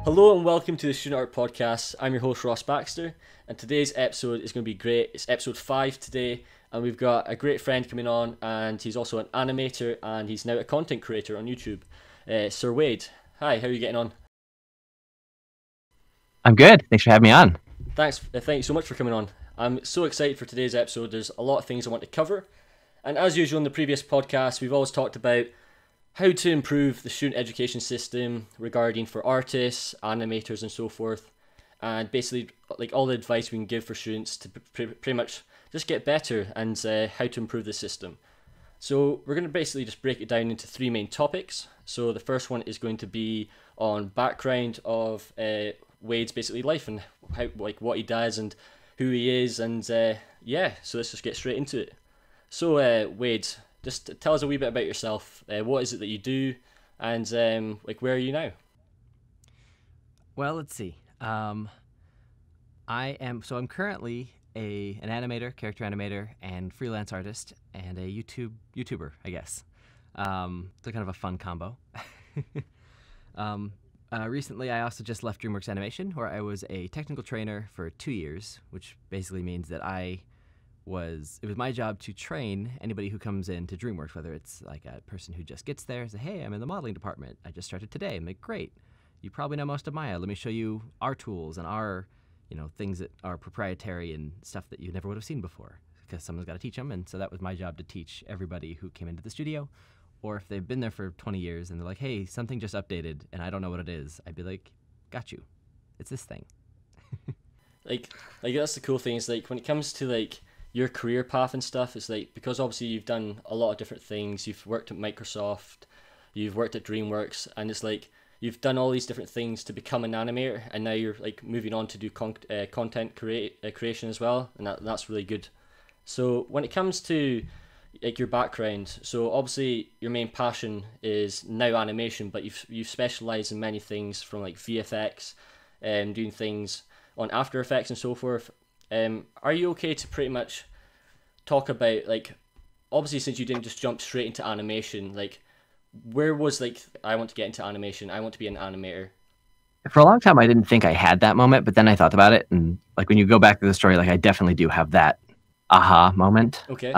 Hello and welcome to the Student Art Podcast. I'm your host Ross Baxter, and today's episode is going to be great. It's episode 5 today, and we've got a great friend coming on, and he's also an animator, and he's now a content creator on YouTube. Sir Wade, hi, how are you getting on? I'm good. Thanks for having me on. Thank you so much for coming on. I'm so excited for today's episode. There's a lot of things I want to cover, and as usual in the previous podcast, we've always talked about how to improve the student education system regarding for artists, animators and so forth, and basically like all the advice we can give for students to pretty much just get better and how to improve the system. So we're going to basically just break it down into 3 main topics. So the first one is going to be on background of Wade's basically life and how, like, what he does and who he is, and yeah, so let's just get straight into it. So Wade, just tell us a wee bit about yourself. What is it that you do, and like where are you now? Well, let's see. I'm currently an animator, character animator, and freelance artist, and a YouTuber, I guess. So kind of a fun combo. Recently, I also just left Dreamworks Animation, where I was a technical trainer for 2 years, which basically means that it was my job to train anybody who comes into Dreamworks, whether it's like a person who just gets there, say, hey, I'm in the modeling department, I just started today. I'm like, great, you probably know most of Maya. Let me show you our tools and our, things that are proprietary and stuff that you never would have seen before, because someone's got to teach them. And so that was my job, to teach everybody who came into the studio, or if they've been there for 20 years and they're like, hey, something just updated and I don't know what it is, I'd be like, got you, it's this thing. like that's the cool thing, is like when it comes to like your career path and stuff, it's like, because obviously you've done a lot of different things. You've worked at Microsoft, you've worked at DreamWorks, and it's like you've done all these different things to become an animator, and now you're like moving on to do content creation as well, and that's really good. So when it comes to like your background, so obviously your main passion is now animation, but you've specialized in many things, from like VFX and doing things on After Effects and so forth. Are you okay to pretty much talk about, like, obviously since you didn't just jump straight into animation, like where was like, I want to get into animation, I want to be an animator? For a long time, I didn't think I had that moment, but then I thought about it, and like when you go back to the story, like I definitely do have that aha moment. Okay.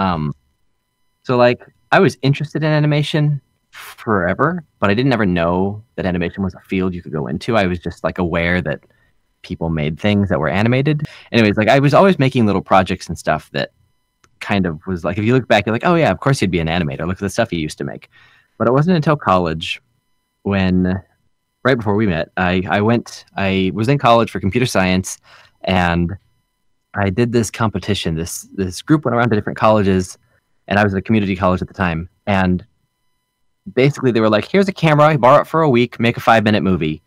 So like I was interested in animation forever, but I didn't ever know that animation was a field you could go into. I was just like aware that people made things that were animated. Anyways, like I was always making little projects and stuff that kind of was like, if you look back, you're like, oh yeah, of course you'd be an animator. Look at the stuff you used to make. But it wasn't until college, when right before we met, I was in college for computer science, and I did this competition. This group went around to different colleges, and I was at a community college at the time. And basically they were like, here's a camera, borrow it for a week, make a 5-minute movie.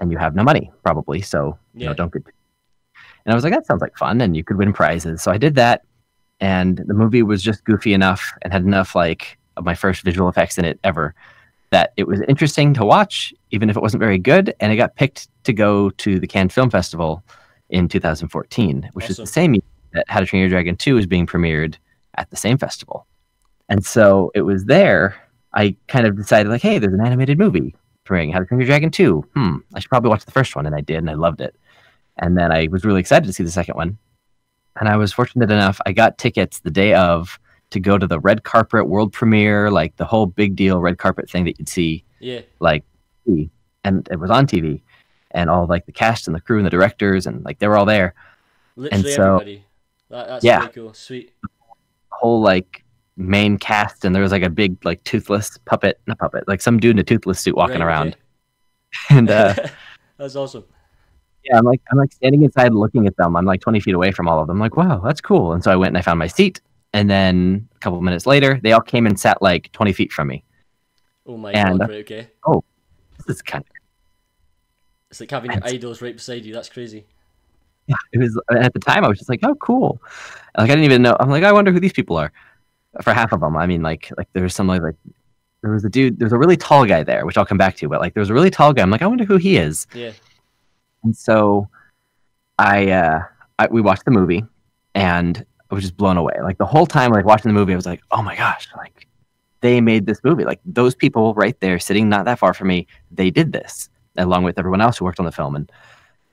And you have no money, probably, so don't get. And I was like, that sounds like fun, and you could win prizes. So I did that, and the movie was just goofy enough and had enough like of my first visual effects in it ever that it was interesting to watch, even if it wasn't very good. And it got picked to go to the Cannes Film Festival in 2014, which is the same year that How to Train Your Dragon 2 is being premiered at the same festival. And so it was there I kind of decided, like, hey, there's an animated movie premiering, How to Train Your Dragon 2. I should probably watch the first one, and I did, and I loved it. And then I was really excited to see the second one. And I was fortunate enough, I got tickets the day of to go to the red carpet world premiere, like the whole big deal red carpet thing that you'd see, like, and it was on TV, and all like the cast and the crew and the directors, and like they were all there. Literally and so, everybody. That's really cool. Sweet. Whole like main cast, and there was like a big like toothless like some dude in a toothless suit walking around. Okay. And that's awesome. Yeah, I'm like standing inside looking at them. I'm like 20 feet away from all of them. I'm like, wow, that's cool. And so I went and I found my seat. And then a couple of minutes later, they all came and sat like 20 feet from me. Oh my god, right, okay. Oh, this is kind of... It's like having your idols right beside you. That's crazy. Yeah, it was. At the time, I was just like, oh, cool. Like, I didn't even know. I'm like, I wonder who these people are. For half of them, I mean, like there was some like there was a dude, there's a really tall guy there, which I'll come back to, but like there was a really tall guy. I'm like, I wonder who he is. Yeah. And so we watched the movie, and I was just blown away. Like the whole time, like watching the movie, I was like, oh my gosh, like they made this movie. Like those people right there sitting not that far from me, they did this. along with everyone else who worked on the film. And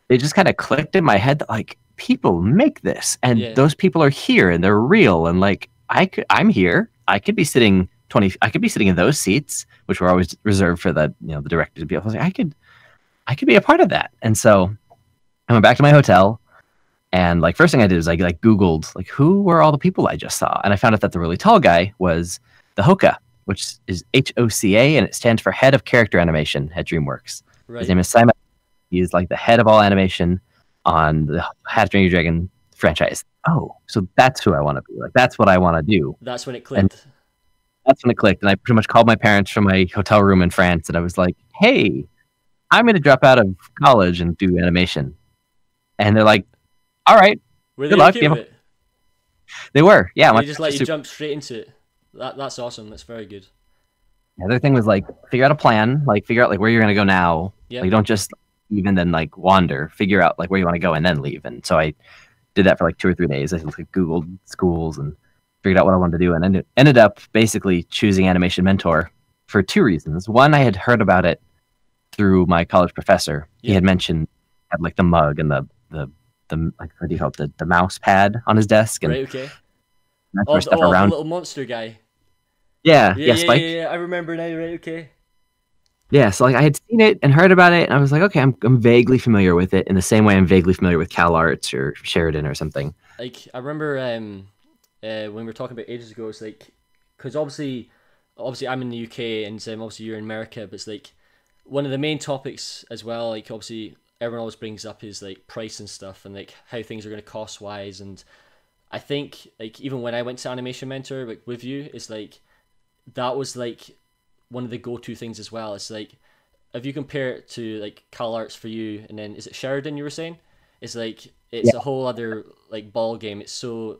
it just kind of clicked in my head that like people make this, and those people are here and they're real. And like I'm here. I could be sitting in those seats, which were always reserved for the the director to be. I was like, I could be a part of that. And so I went back to my hotel, and like first thing I did was I like Googled like who were all the people I just saw, and I found out that the really tall guy was the Hoka, which is HOCA, and it stands for Head of Character Animation at DreamWorks. Right. His name is Simon. He's like the head of all animation on the How to Train Your Dragon franchise. Oh, so that's who I want to be. Like that's what I want to do. That's when it clicked. And that's when it clicked, and I pretty much called my parents from my hotel room in France, and I was like, "Hey, I'm going to drop out of college and do animation." And they're like, "All right, were good they luck." okay with it? They were, yeah. They just let you jump straight into it. That's awesome. That's very good. The other thing was like figure out a plan, like figure out like where you're going to go now. Yep. Like don't just leave and then like wander. Figure out like where you want to go and then leave. And so I did that for like 2 or 3 days. I like Googled schools and figured out what I wanted to do, and ended up basically choosing Animation Mentor for 2 reasons. One, I had heard about it through my college professor. He had mentioned had like the mug and the like what do you call it, the mouse pad on his desk, and right, okay. Stuff around. The little monster guy. Yeah, Spike. Yeah, I remember now. Right, okay. Yeah, so like I had seen it and heard about it, and I was like, okay, I'm vaguely familiar with it in the same way I'm vaguely familiar with CalArts or Sheridan or something. Like I remember when we were talking about ages ago, it's like because obviously I'm in the UK and obviously you're in America, but it's like one of the main topics as well. Like obviously everyone always brings up is like price and stuff and like how things are going to cost wise. And I think like even when I went to Animation Mentor like with you, it's like that was like one of the go-to things as well. It's like if you compare it to like CalArts for you, and then is it Sheridan you were saying? It's like it's a whole other like ball game. It's so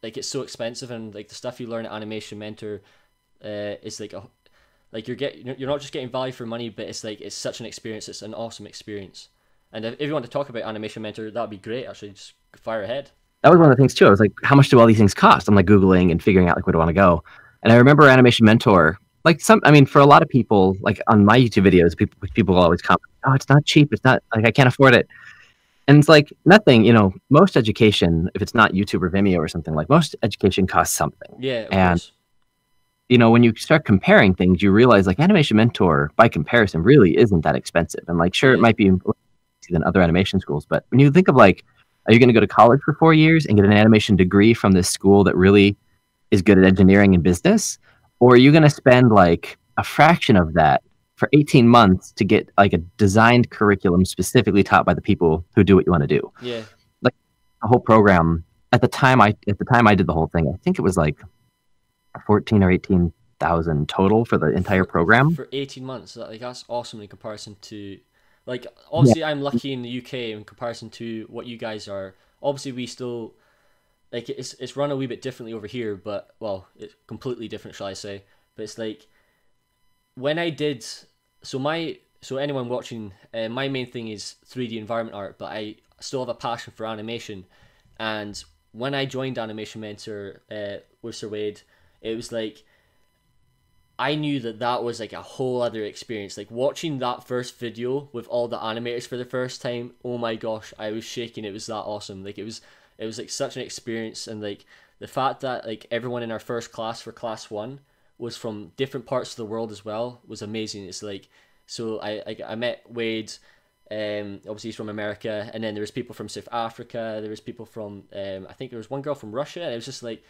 expensive, and like the stuff you learn at Animation Mentor is like you're not just getting value for money, but it's like it's such an experience. It's an awesome experience. And if you want to talk about Animation Mentor, that'd be great. Actually, just fire ahead. That was one of the things too. I was like, how much do all these things cost? I'm like Googling and figuring out like where do I want to go. And I remember Animation Mentor, like for a lot of people, like on my YouTube videos, people will always comment, oh, it's not cheap. It's not like I can't afford it. And it's like nothing, most education, if it's not YouTube or Vimeo or something, like most education costs something. Yeah. And course. When you start comparing things, you realize like Animation Mentor by comparison really isn't that expensive. And like, sure, it might be more than other animation schools, but when you think of like, are you going to go to college for 4 years and get an animation degree from this school that really is good at engineering and business? Or are you going to spend like a fraction of that for 18 months to get like a designed curriculum specifically taught by the people who do what you want to do? Yeah. Like the whole program at the time I did the whole thing, I think it was like 14 or 18,000 total for the entire program for 18 months. That's awesome in comparison to like obviously I'm lucky in the UK in comparison to what you guys are. Obviously we still like it's run a wee bit differently over here, but well, it's completely different, shall I say? But it's like when I did so anyone watching, my main thing is 3D environment art, but I still have a passion for animation. And when I joined Animation Mentor with Sir Wade, it was like I knew that was like a whole other experience. Like watching that first video with all the animators for the first time, oh my gosh, I was shaking. It was that awesome. Like it was like such an experience, and like the fact that like everyone in our first class for class 1 was from different parts of the world as well was amazing. It's like so I met Wade, obviously he's from America, and then there was people from South Africa, there was people from I think there was one girl from Russia, and it was just like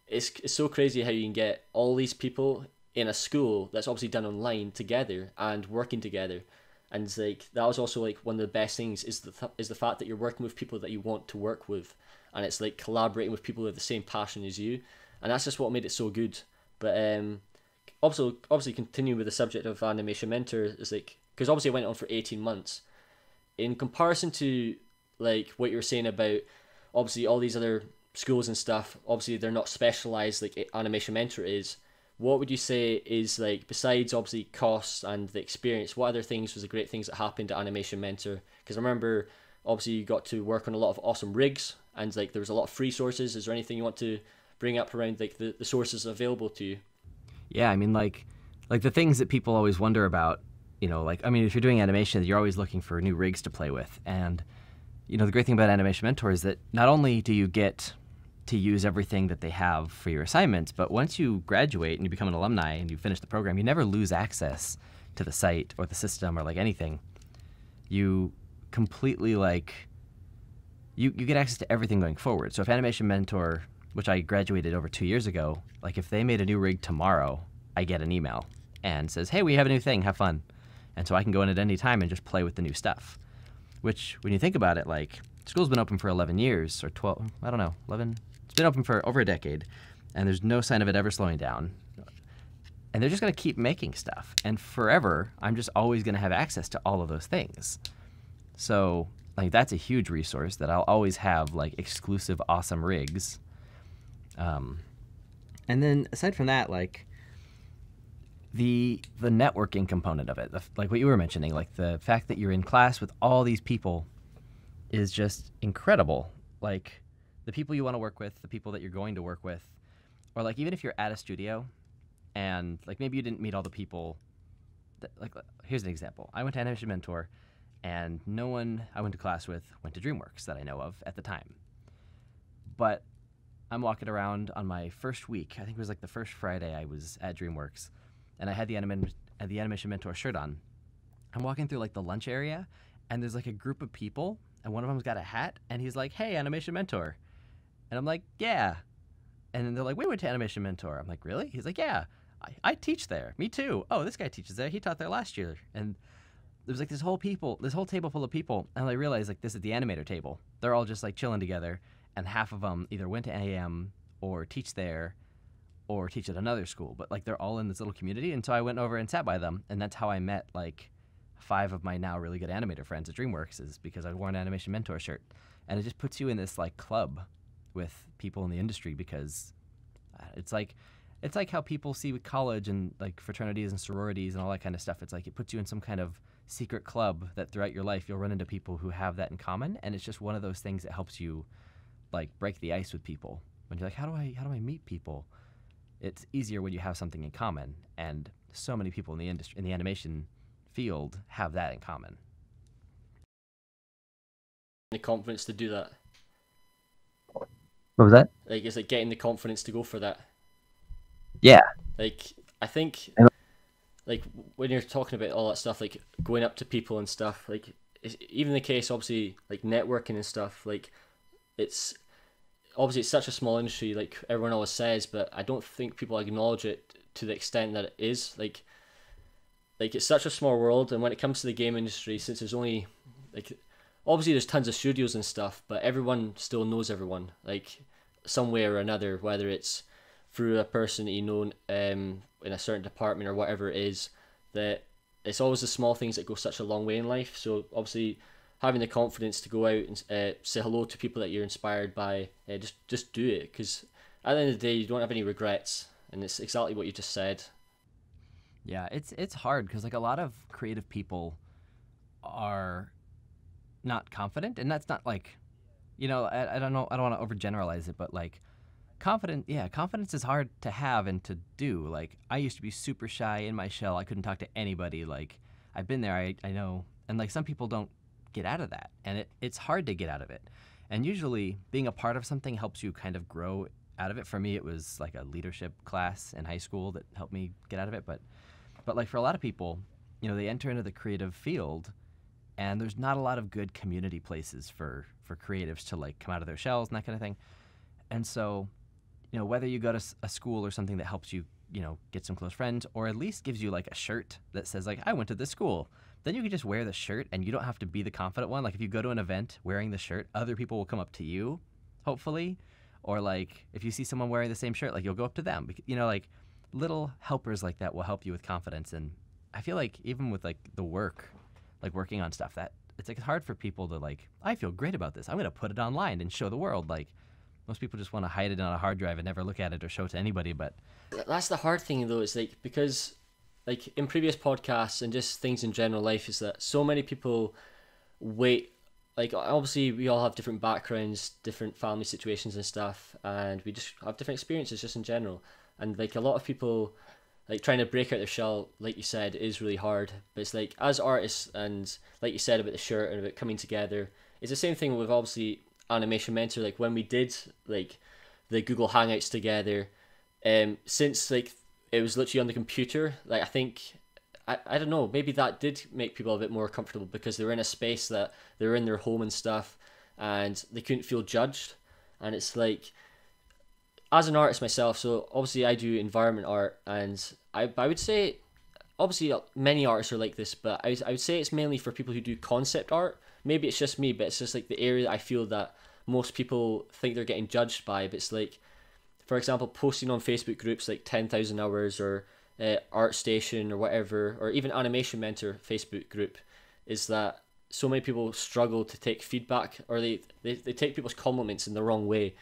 it's so crazy how you can get all these people in a school that's obviously done online together and working together. And it's like that was also like one of the best things is the fact that you're working with people that you want to work with, and it's like collaborating with people who have the same passion as you, and that's just what made it so good. But also obviously continuing with the subject of Animation Mentor is like because obviously it went on for 18 months in comparison to like what you were saying about obviously all these other schools and stuff. Obviously they're not specialized like Animation Mentor is. What would you say is like besides obviously costs and the experience, what other things was the great things that happened at Animation Mentor? Because I remember obviously you got to work on a lot of awesome rigs, and like there was a lot of free sources. Is there anything you want to bring up around like the sources available to you? Yeah, I mean like the things that people always wonder about you know, like, I mean, if you're doing animation, you're always looking for new rigs to play with. And, you know, the great thing about Animation Mentor is that not only do you get to use everything that they have for your assignments, but once you graduate and you become an alumni and you finish the program, you never lose access to the site or the system or like anything. You completely like, you get access to everything going forward. So if Animation Mentor, which I graduated over 2 years ago, like if they made a new rig tomorrow, I get an email and says, hey, we have a new thing, have fun. And so I can go in at any time and just play with the new stuff. Which, when you think about it, like, school's been open for 11 years, or 12, I don't know, 11? It's been open for over a decade, and there's no sign of it ever slowing down. And they're just going to keep making stuff. And forever, I'm just always going to have access to all of those things. So, like, that's a huge resource that I'll always have, like, exclusive, awesome rigs. And then, aside from that, like, the networking component of it, like what you were mentioning, like the fact that you're in class with all these people is just incredible. Like the people you want to work with, the people that you're going to work with, or like even if you're at a studio and like maybe you didn't meet all the people that, like, here's an example. I went to Animation Mentor and no one I went to class with went to Dreamworks that I know of at the time. But I'm walking around on my first week, I think it was like the first Friday I was at Dreamworks, and I had the Animation Mentor shirt on. I'm walking through like the lunch area, and there's like a group of people, and one of them's got a hat, and he's like, hey, Animation Mentor. And I'm like, yeah. And then they're like, we went to Animation Mentor. I'm like, really? He's like, yeah, I teach there. Me too. Oh, this guy teaches there. He taught there last year. And there's like this whole table full of people, and I realized like this is the animator table. They're all just like chilling together, and half of them either went to AM or teach there, or teach at another school, but like they're all in this little community. And so I went over and sat by them, and that's how I met like 5 of my now really good animator friends at Dreamworks, is because I wore an Animation Mentor shirt. And it just puts you in this like club with people in the industry, because it's like how people see with college and like fraternities and sororities and all that kind of stuff. It's like it puts you in some kind of secret club that throughout your life you'll run into people who have that in common, and it's just one of those things that helps you like break the ice with people. When you're like, how do I meet people? It's easier when you have something in common, and so many people in the industry, in the animation field, have that in common. The confidence to do that. What was that? Like, is it getting the confidence to go for that? Yeah. Like, I think, like, when you're talking about all that stuff, like, going up to people and stuff, like, it's even the case, obviously, like, networking and stuff, like, it's such a small industry, like everyone always says, but I don't think people acknowledge it to the extent that it is. Like it's such a small world, and when it comes to the game industry, since there's only, like, obviously there's tons of studios and stuff, but everyone still knows everyone, like, some way or another, whether it's through a person that you know in a certain department or whatever it is, that it's always the small things that go such a long way in life. So obviously, having the confidence to go out and say hello to people that you're inspired by, just do it, because at the end of the day, you don't have any regrets, and it's exactly what you just said. Yeah, it's hard, because like a lot of creative people are not confident, and that's not like, you know, I don't know, I don't want to overgeneralize it, but like confidence is hard to have and to do. Like, I used to be super shy in my shell. I couldn't talk to anybody. Like, I've been there, I know, and like some people don't get out of that, and it's hard to get out of it. And usually being a part of something helps you kind of grow out of it. For me, it was like a leadership class in high school that helped me get out of it. But like for a lot of people, you know, they enter into the creative field, and there's not a lot of good community places for creatives to like come out of their shells and that kind of thing. And so, you know, whether you go to a school or something that helps you, you know, get some close friends, or at least gives you like a shirt that says like, I went to this school, then you can just wear the shirt, and you don't have to be the confident one. Like if you go to an event wearing the shirt, other people will come up to you, hopefully. Or like if you see someone wearing the same shirt, like you'll go up to them. You know, like little helpers like that will help you with confidence. And I feel like even with like the work, like working on stuff, that it's like hard for people to like, I feel great about this, I'm going to put it online and show the world. Like most people just want to hide it on a hard drive and never look at it or show it to anybody. But that's the hard thing though, is like, because like in previous podcasts and just things in general life, is that so many people wait. Like obviously we all have different backgrounds, different family situations and stuff, and we just have different experiences just in general. And like a lot of people like trying to break out their shell, like you said, is really hard. But it's like, as artists, and like you said about the shirt and about coming together, it's the same thing with obviously Animation Mentor. Like when we did like the Google Hangouts together, since like it was literally on the computer, like I think I don't know, maybe that did make people a bit more comfortable because they were in a space that they were in their home and stuff, and they couldn't feel judged. And it's like, as an artist myself, so obviously I do environment art, and I would say, obviously many artists are like this, but I would say it's mainly for people who do concept art. Maybe it's just me, but it's just like the area that I feel that most people think they're getting judged by. But it's like, for example, posting on Facebook groups like 10,000 Hours or ArtStation or whatever, or even Animation Mentor Facebook group, is that so many people struggle to take feedback, or they take people's compliments in the wrong way.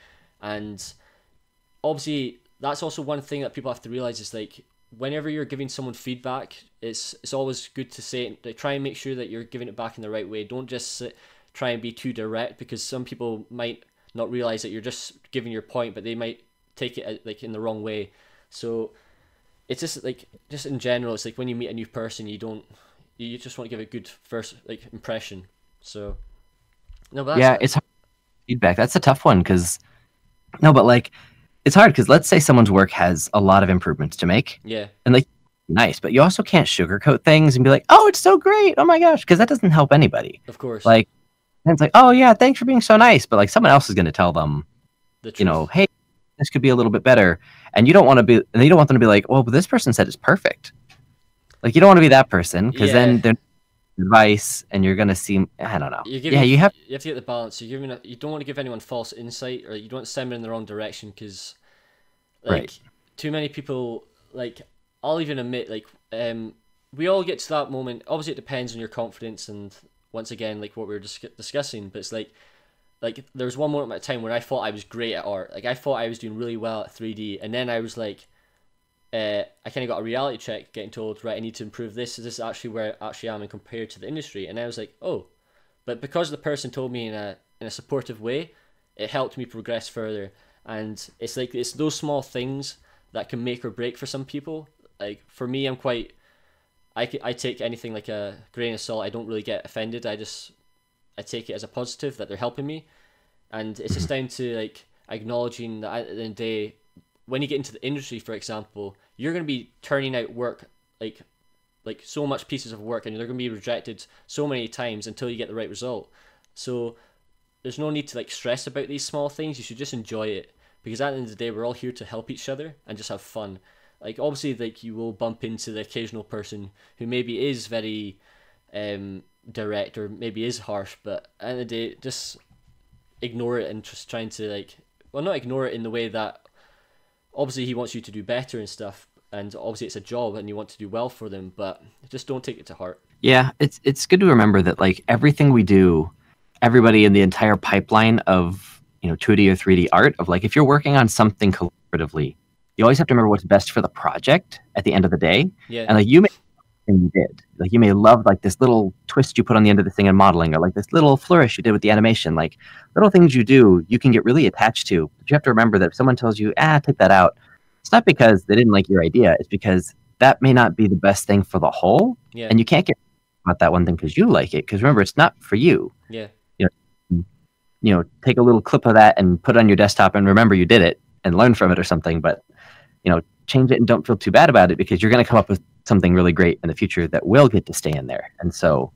And obviously that's also one thing that people have to realize is like, whenever you're giving someone feedback, it's always good to say, like, try and make sure that you're giving it back in the right way. Don't just try and be too direct, because some people might not realize that you're just giving your point, but they might take it like in the wrong way. So it's just like, just in general, it's like when you meet a new person, you just want to give a good first like impression. So no, but Yeah, it's hard feedback. That's a tough one because no, but like it's hard because let's say someone's work has a lot of improvements to make. Yeah. And like nice, but you also can't sugarcoat things and be like, "Oh, it's so great. Oh my gosh," because that doesn't help anybody. Of course. Like and it's like, "Oh yeah, thanks for being so nice," but like someone else is going to tell them, the truth. you know, "Hey, this could be a little bit better." And you don't want to be, and you don't want them to be like, "Well, but this person said it's perfect." Like you don't want to be that person, because then they're advice and you're gonna seem, I don't know. You have to get the balance. You don't want to give anyone false insight, or you don't send them in the wrong direction, because like too many people, like I'll even admit, like we all get to that moment. Obviously it depends on your confidence, and once again, like what we were discussing, but it's like there was one moment at a time where I thought I was great at art. Like I thought I was doing really well at 3D, and then I was like, I kind of got a reality check, getting told, right, I need to improve this. Is this actually where I actually am, and compared to the industry? And I was like, oh, but because the person told me in a supportive way, it helped me progress further. And it's like, it's those small things that can make or break for some people. Like for me, I take anything like a grain of salt. I don't really get offended. I take it as a positive that they're helping me. And it's just down to like acknowledging that at the end of the day, when you get into the industry, for example, you're going to be turning out work, like so much pieces of work, and they're going to be rejected so many times until you get the right result. So there's no need to like stress about these small things. You should just enjoy it, because at the end of the day, we're all here to help each other and just have fun. Like obviously, like you will bump into the occasional person who maybe is very direct, or maybe is harsh, but at the end of the day, just ignore it and just trying to like, well, not ignore it in the way that obviously he wants you to do better and stuff, and obviously it's a job and you want to do well for them, but just don't take it to heart. Yeah, it's good to remember that like everything we do, everybody in the entire pipeline of 2D or 3D art, of like if you're working on something collaboratively, you always have to remember what's best for the project at the end of the day. Yeah. And like you may you did, like you may love like this little twist you put on the end of the thing in modeling, or like this little flourish you did with the animation, like little things you do you can get really attached to. But you have to remember that if someone tells you, take that out, it's not because they didn't like your idea, it's because that may not be the best thing for the whole. Yeah. And you can't get about that one thing because you like it, because remember, it's not for you. Yeah. Take a little clip of that and put it on your desktop and remember you did it and learn from it or something, but change it and don't feel too bad about it, because you're going to come up with something really great in the future that will get to stay in there. And so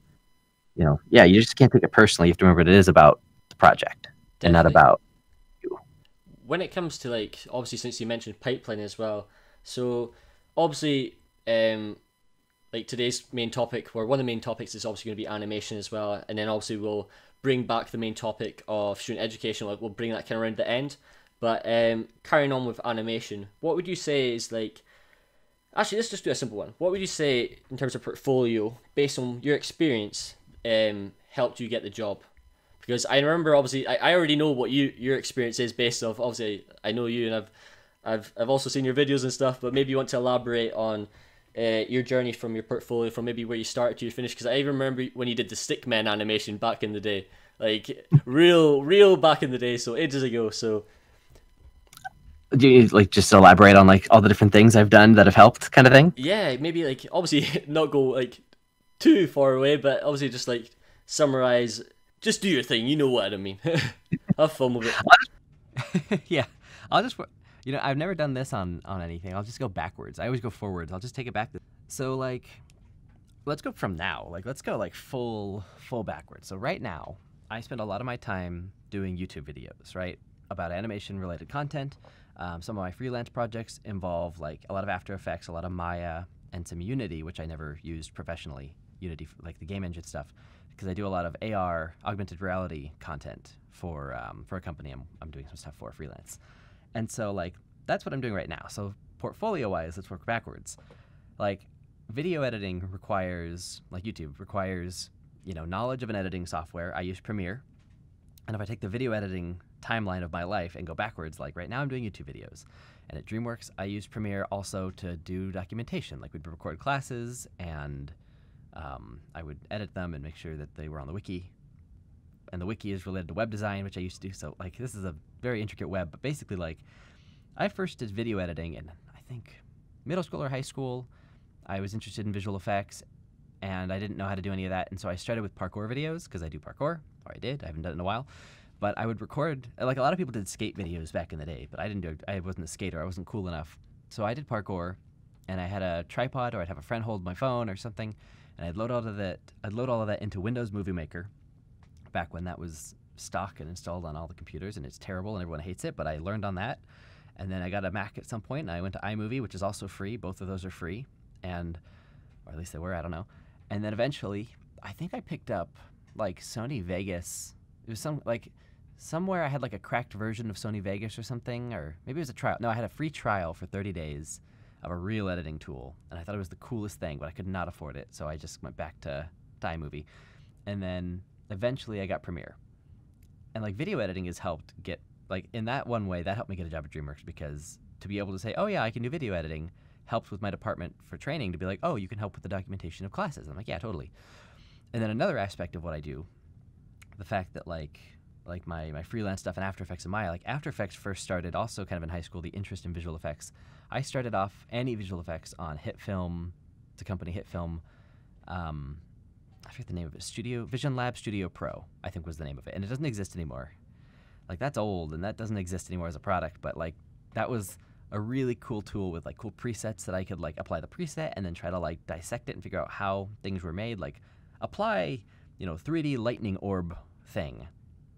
you just can't take it personally. You have to remember it is about the project. Definitely. And not about you. When it comes to like, obviously since you mentioned pipeline as well, so obviously like today's main topic, or one of the main topics, is obviously going to be animation as well, and then obviously we'll bring back the main topic of student education. We'll bring that kind of around the end. But carrying on with animation, what would you say is like, actually let's just do a simple one. What would you say in terms of portfolio, based on your experience, helped you get the job? Because I remember, obviously I already know what your experience is based off, obviously I know you, and I've also seen your videos and stuff, but maybe you want to elaborate on your journey from your portfolio, from maybe where you started to your finish, because I remember when you did the Stickman animation back in the day, like real back in the day, so ages ago. So Do you like just elaborate on like all the different things I've done that have helped, kind of thing? Yeah, maybe like obviously not go like too far away, but obviously just like summarize. Just do your thing. You know what I mean. Have fun with it. Yeah, I'll just, I've never done this on anything. I'll just go backwards. I always go forwards. I'll just take it back. So like, let's go from now. Like, let's go like full backwards. So right now, I spend a lot of my time doing YouTube videos, right, about animation related content. Some of my freelance projects involve like a lot of After Effects, a lot of Maya, and some Unity, which I never used professionally. Unity, like the game engine stuff, because I do a lot of AR, augmented reality content for a company I'm doing some stuff for freelance. And so like that's what I'm doing right now. So portfolio wise, let's work backwards. Like video editing requires, like YouTube requires, knowledge of an editing software. I use Premiere. And if I take the video editing timeline of my life and go backwards, like right now I'm doing YouTube videos. And at Dreamworks, I use Premiere also to do documentation. Like we'd record classes and I would edit them and make sure that they were on the wiki. And the wiki is related to web design, which I used to do. So like this is a very intricate web, but basically like I first did video editing in I think middle school or high school. I was interested in visual effects and I didn't know how to do any of that. And so I started with parkour videos because I do parkour, or I did. I haven't done it in a while. But I would record, like a lot of people did skate videos back in the day, but I wasn't a skater. I wasn't cool enough. So I did parkour and I had a tripod or I'd have a friend hold my phone or something. And I'd load all of that into Windows Movie Maker back when that was stock and installed on all the computers, and it's terrible and everyone hates it, but I learned on that. And then I got a Mac at some point and I went to iMovie, which is also free. Both of those are free, or at least they were, I don't know. And then eventually, I think I picked up like Sony Vegas. It was somewhere I had like a cracked version of Sony Vegas or something, or maybe it was a trial. No, I had a free trial for 30 days of a real editing tool, and I thought it was the coolest thing, but I could not afford it, so I just went back to iMovie. And then eventually I got Premiere. And like video editing has helped get, like in that one way, that helped me get a job at DreamWorks, because to be able to say, oh yeah, I can do video editing, helped with my department for training to be like, oh, you can help with the documentation of classes. And I'm like, yeah, totally. And then another aspect of what I do, the fact that like my freelance stuff in After Effects and Maya, like After Effects first started also kind of in high school, the interest in visual effects. I started off any visual effects on HitFilm, the company HitFilm, I forget the name of it, Vision Lab Studio Pro, I think was the name of it. And it doesn't exist anymore. Like that's old and that doesn't exist anymore as a product, but like that was a really cool tool with like cool presets that I could like apply the preset and then try to like dissect it and figure out how things were made. Like apply, 3D lightning orb thing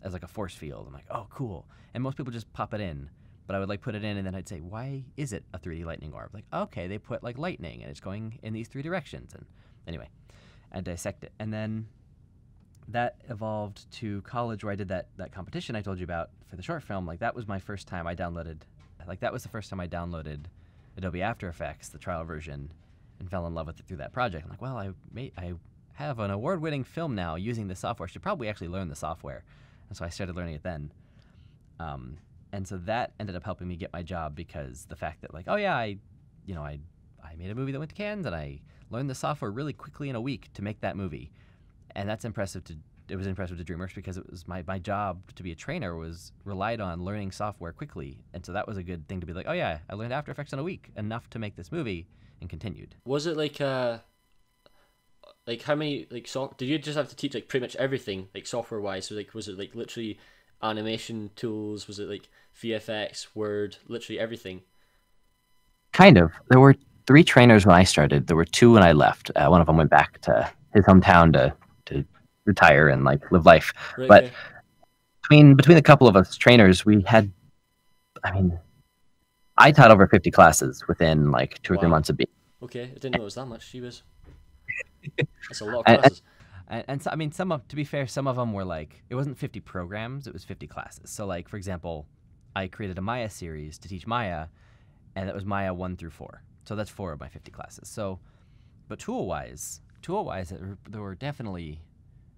as like a force field. I'm like, oh, cool. And most people just pop it in. But I would like put it in and then I'd say, why is it a 3D lightning orb? Like, okay, they put like lightning and it's going in these three directions. And anyway, I dissect it. And then that evolved to college where I did that competition I told you about for the short film. Like that was my first time that was the first time I downloaded Adobe After Effects, the trial version, and fell in love with it through that project. I'm like, well, I have an award-winning film now using this software. I should probably actually learn the software. And so I started learning it then. And so that ended up helping me get my job, because the fact that like, oh yeah, I made a movie that went to Cannes and I learned the software really quickly in a week to make that movie. And that's impressive it was impressive to DreamWorks, because it was my job to be a trainer was relied on learning software quickly. And so that was a good thing to be like, oh yeah, I learned After Effects in a week, enough to make this movie, and continued. Was it like how many did you just have to teach like pretty much everything like software wise? So like was it like literally animation tools? Was it like VFX, Word, literally everything? Kind of. There were 3 trainers when I started. There were 2 when I left. One of them went back to his hometown to retire and like live life. Right, but okay. between a couple of us trainers, we had, I taught over 50 classes within like 2 or 3 months of being. Okay, I didn't know it was that much. She was. That's a lot of classes. And so, to be fair, some of them were like, it wasn't 50 programs, it was 50 classes. So like, for example, I created a Maya series to teach Maya, and that was Maya 1 through 4. So that's 4 of my 50 classes. So, but tool-wise, there were definitely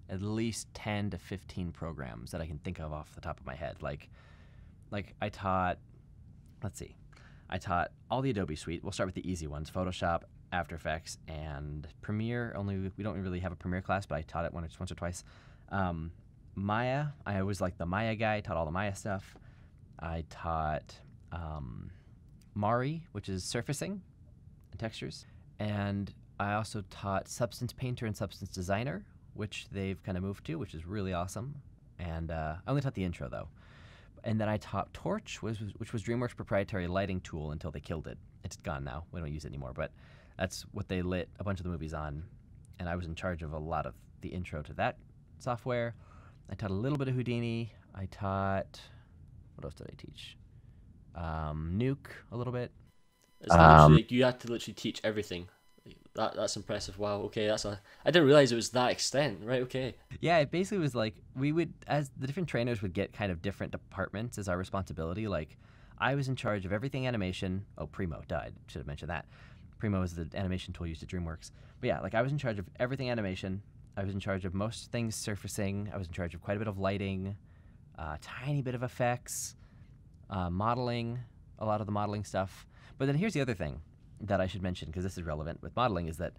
at least 10 to 15 programs that I can think of off the top of my head. Like I taught all the Adobe suite. We'll start with the easy ones: Photoshop, After Effects, and Premiere. Only we don't really have a Premiere class, but I taught it once or twice. Maya, I was like the Maya guy. Taught all the Maya stuff. I taught Mari, which is surfacing and textures. And I also taught Substance Painter and Substance Designer, which they've kind of moved to, which is really awesome. And I only taught the intro, though. And then I taught Torch, which was DreamWorks' proprietary lighting tool until they killed it. It's gone now. We don't use it anymore. But that's what they lit a bunch of the movies on. And I was in charge of a lot of the intro to that software. I taught a little bit of Houdini. I taught... What else did I teach? Nuke a little bit. It's literally, like, you had to literally teach everything. That's impressive. Wow. Okay, I didn't realize it was that extent. Right. Okay. Yeah, it basically was like we would, as the different trainers would get kind of different departments as our responsibility. Like, I was in charge of everything animation. Oh, Primo died. Should have mentioned that. Primo is the animation tool used at DreamWorks. But yeah, like I was in charge of everything animation. I was in charge of most things surfacing. I was in charge of quite a bit of lighting, tiny bit of effects, modeling, a lot of the modeling stuff. But then here's the other thing that I should mention, because this is relevant with modeling, is that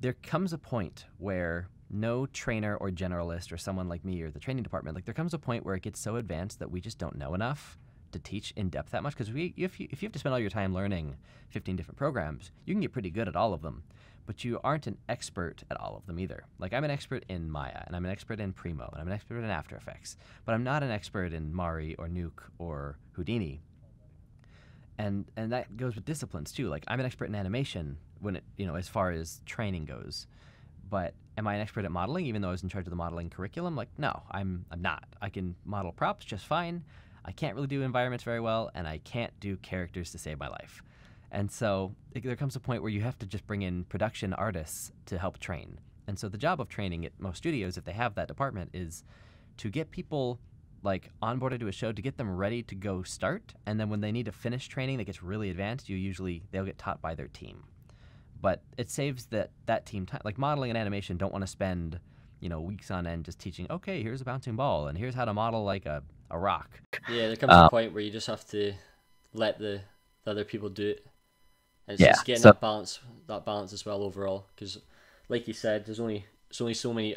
there comes a point where no trainer or generalist or someone like me or the training department, like there comes a point where it gets so advanced that we just don't know enough to teach in depth that much. Because if you have to spend all your time learning 15 different programs, you can get pretty good at all of them, but you aren't an expert at all of them either. Like, I'm an expert in Maya, and I'm an expert in Primo, and I'm an expert in After Effects, but I'm not an expert in Mari or Nuke or Houdini. And that goes with disciplines too. Like, I'm an expert in animation when it, as far as training goes. But am I an expert at modeling, even though I was in charge of the modeling curriculum? Like, no, I'm not. I can model props just fine. I can't really do environments very well, and I can't do characters to save my life. And so there comes a point where you have to just bring in production artists to help train. And so the job of training at most studios, if they have that department, is to get people like onboarded to a show, to get them ready to go start, and then when they need to finish training that gets really advanced, they'll get taught by their team. But it saves that team time. Like, modeling and animation don't want to spend weeks on end just teaching, okay, here's a bouncing ball and here's how to model like a rock. Yeah, there comes a point where you just have to let the other people do it, and it's just getting that balance as well overall, because like you said, there's only so many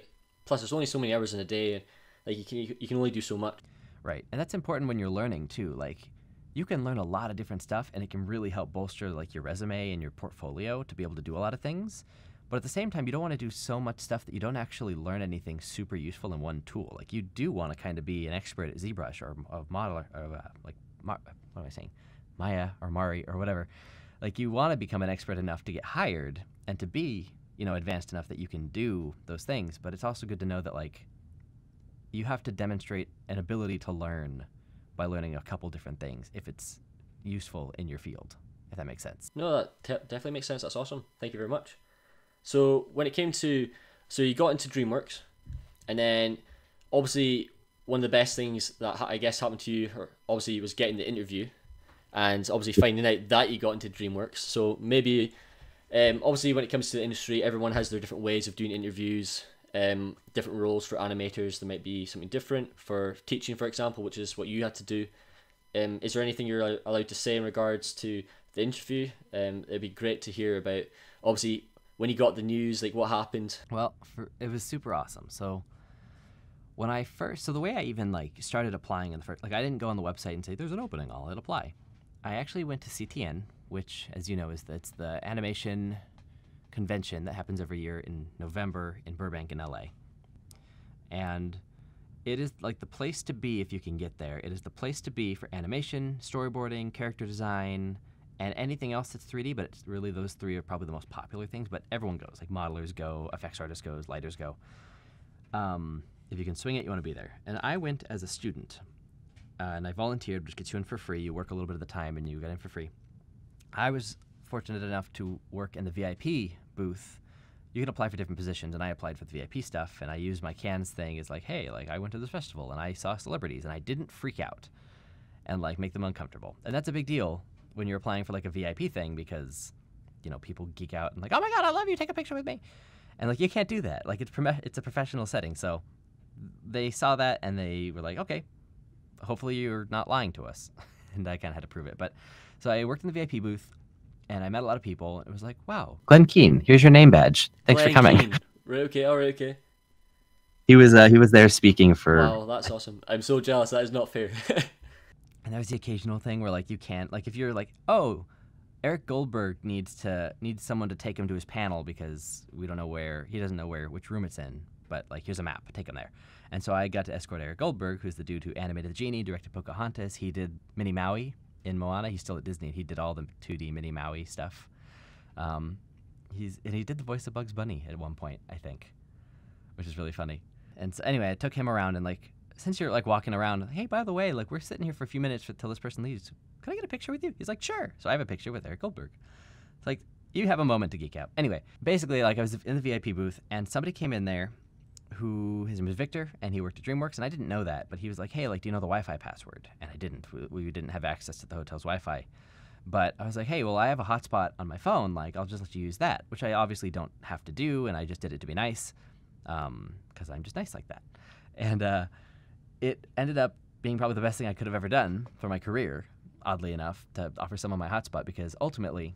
hours in a day. Like, you can only do so much. Right, and that's important when you're learning too. Like, you can learn a lot of different stuff, and it can really help bolster like your resume and your portfolio to be able to do a lot of things. But at the same time, you don't want to do so much stuff that you don't actually learn anything super useful in one tool. Like, you do want to kind of be an expert at ZBrush or of Modeler or what am I saying? Maya or Mari or whatever. Like, you want to become an expert enough to get hired and to be advanced enough that you can do those things. But it's also good to know that, like, you have to demonstrate an ability to learn by learning a couple different things if it's useful in your field, if that makes sense. No, that definitely makes sense. That's awesome. Thank you very much. So when it came to, you got into DreamWorks, and then obviously one of the best things that I guess happened to you, obviously, was getting the interview, and obviously finding out that you got into DreamWorks. So maybe, obviously when it comes to the industry, everyone has their different ways of doing interviews. Different roles for animators. There might be something different for teaching, for example, which is what you had to do. Is there anything you're allowed to say in regards to the interview? It'd be great to hear about, obviously, when you got the news, like, what happened. Well, it was super awesome. So the way I even started applying in the first, I didn't go on the website and say there's an opening, I'll apply. I actually went to CTN, which, as you know, it's the animation convention that happens every year in November in Burbank in LA. And it is like the place to be if you can get there. It is the place to be for animation, storyboarding, character design, and anything else that's 3D, but it's really those three are probably the most popular things, but everyone goes. Like, modelers go, effects artists goes, lighters go. If you can swing it, you want to be there. And I went as a student, and I volunteered, which gets you in for free. You work a little bit of the time, and you get in for free. I was fortunate enough to work in the VIP booth. You can apply for different positions, and I applied for the VIP stuff, and I used my cans thing as hey, I went to this festival and I saw celebrities, and I didn't freak out and make them uncomfortable. And that's a big deal when you're applying for a VIP thing, because people geek out and oh my god, I love you, take a picture with me, and you can't do that. It's a professional setting. So they saw that and they were okay, hopefully you're not lying to us. And I kind of had to prove it. But so I worked in the VIP booth, and I met a lot of people. It was wow. Glenn Keane, here's your name badge. Thanks for coming. Keane. Right, okay, all right, okay. He was there speaking for... Wow, that's awesome. I'm so jealous. That is not fair. And there's the occasional thing where like you can't, like if you're like, oh, Eric Goldberg needs someone to take him to his panel because he doesn't know which room it's in, but like here's a map, take him there. And so I got to escort Eric Goldberg, who's the dude who animated the genie, directed Pocahontas. He did Minnie Maui in Moana. He's still at Disney. He did all the 2D Minnie Maui stuff. He did the voice of Bugs Bunny at one point, I think, which is really funny. And so anyway, I took him around and like, since you're like walking around, hey, by the way, like we're sitting here for a few minutes till this person leaves. Can I get a picture with you? He's like, sure. So I have a picture with Eric Goldberg. It's like, you have a moment to geek out. Anyway, basically, like I was in the VIP booth and somebody came in there who, his name was Victor, and he worked at Dreamworks, and I didn't know that, but he was like, hey, like, do you know the Wi-Fi password? And I didn't. We didn't have access to the hotel's Wi-Fi. But I was like, hey, well, I have a hotspot on my phone. Like, I'll just let you use that, which I obviously don't have to do, and I just did it to be nice because I'm just nice like that. And it ended up being probably the best thing I could have ever done for my career, oddly enough, to offer someone my hotspot, because ultimately,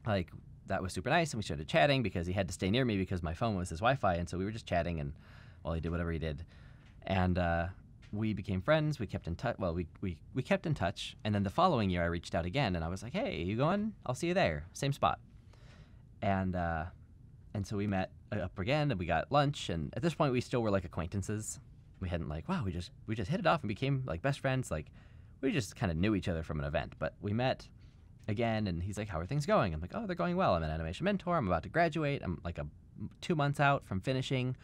like, that was super nice, and we started chatting because he had to stay near me because my phone was his Wi-Fi, and so we were just chatting and while he did whatever he did. And we became friends. We kept in touch. Well, we kept in touch, and then the following year I reached out again, and I was like, hey, you going? I'll see you there. Same spot. And so we met up again, and we got lunch, and at this point we still were like acquaintances. We hadn't like, wow, we just hit it off and became like best friends. Like we just kind of knew each other from an event, but we met again, and he's like, how are things going? I'm like, oh, they're going well. I'm an animation mentor. I'm about to graduate. I'm like 2 months out from finishing.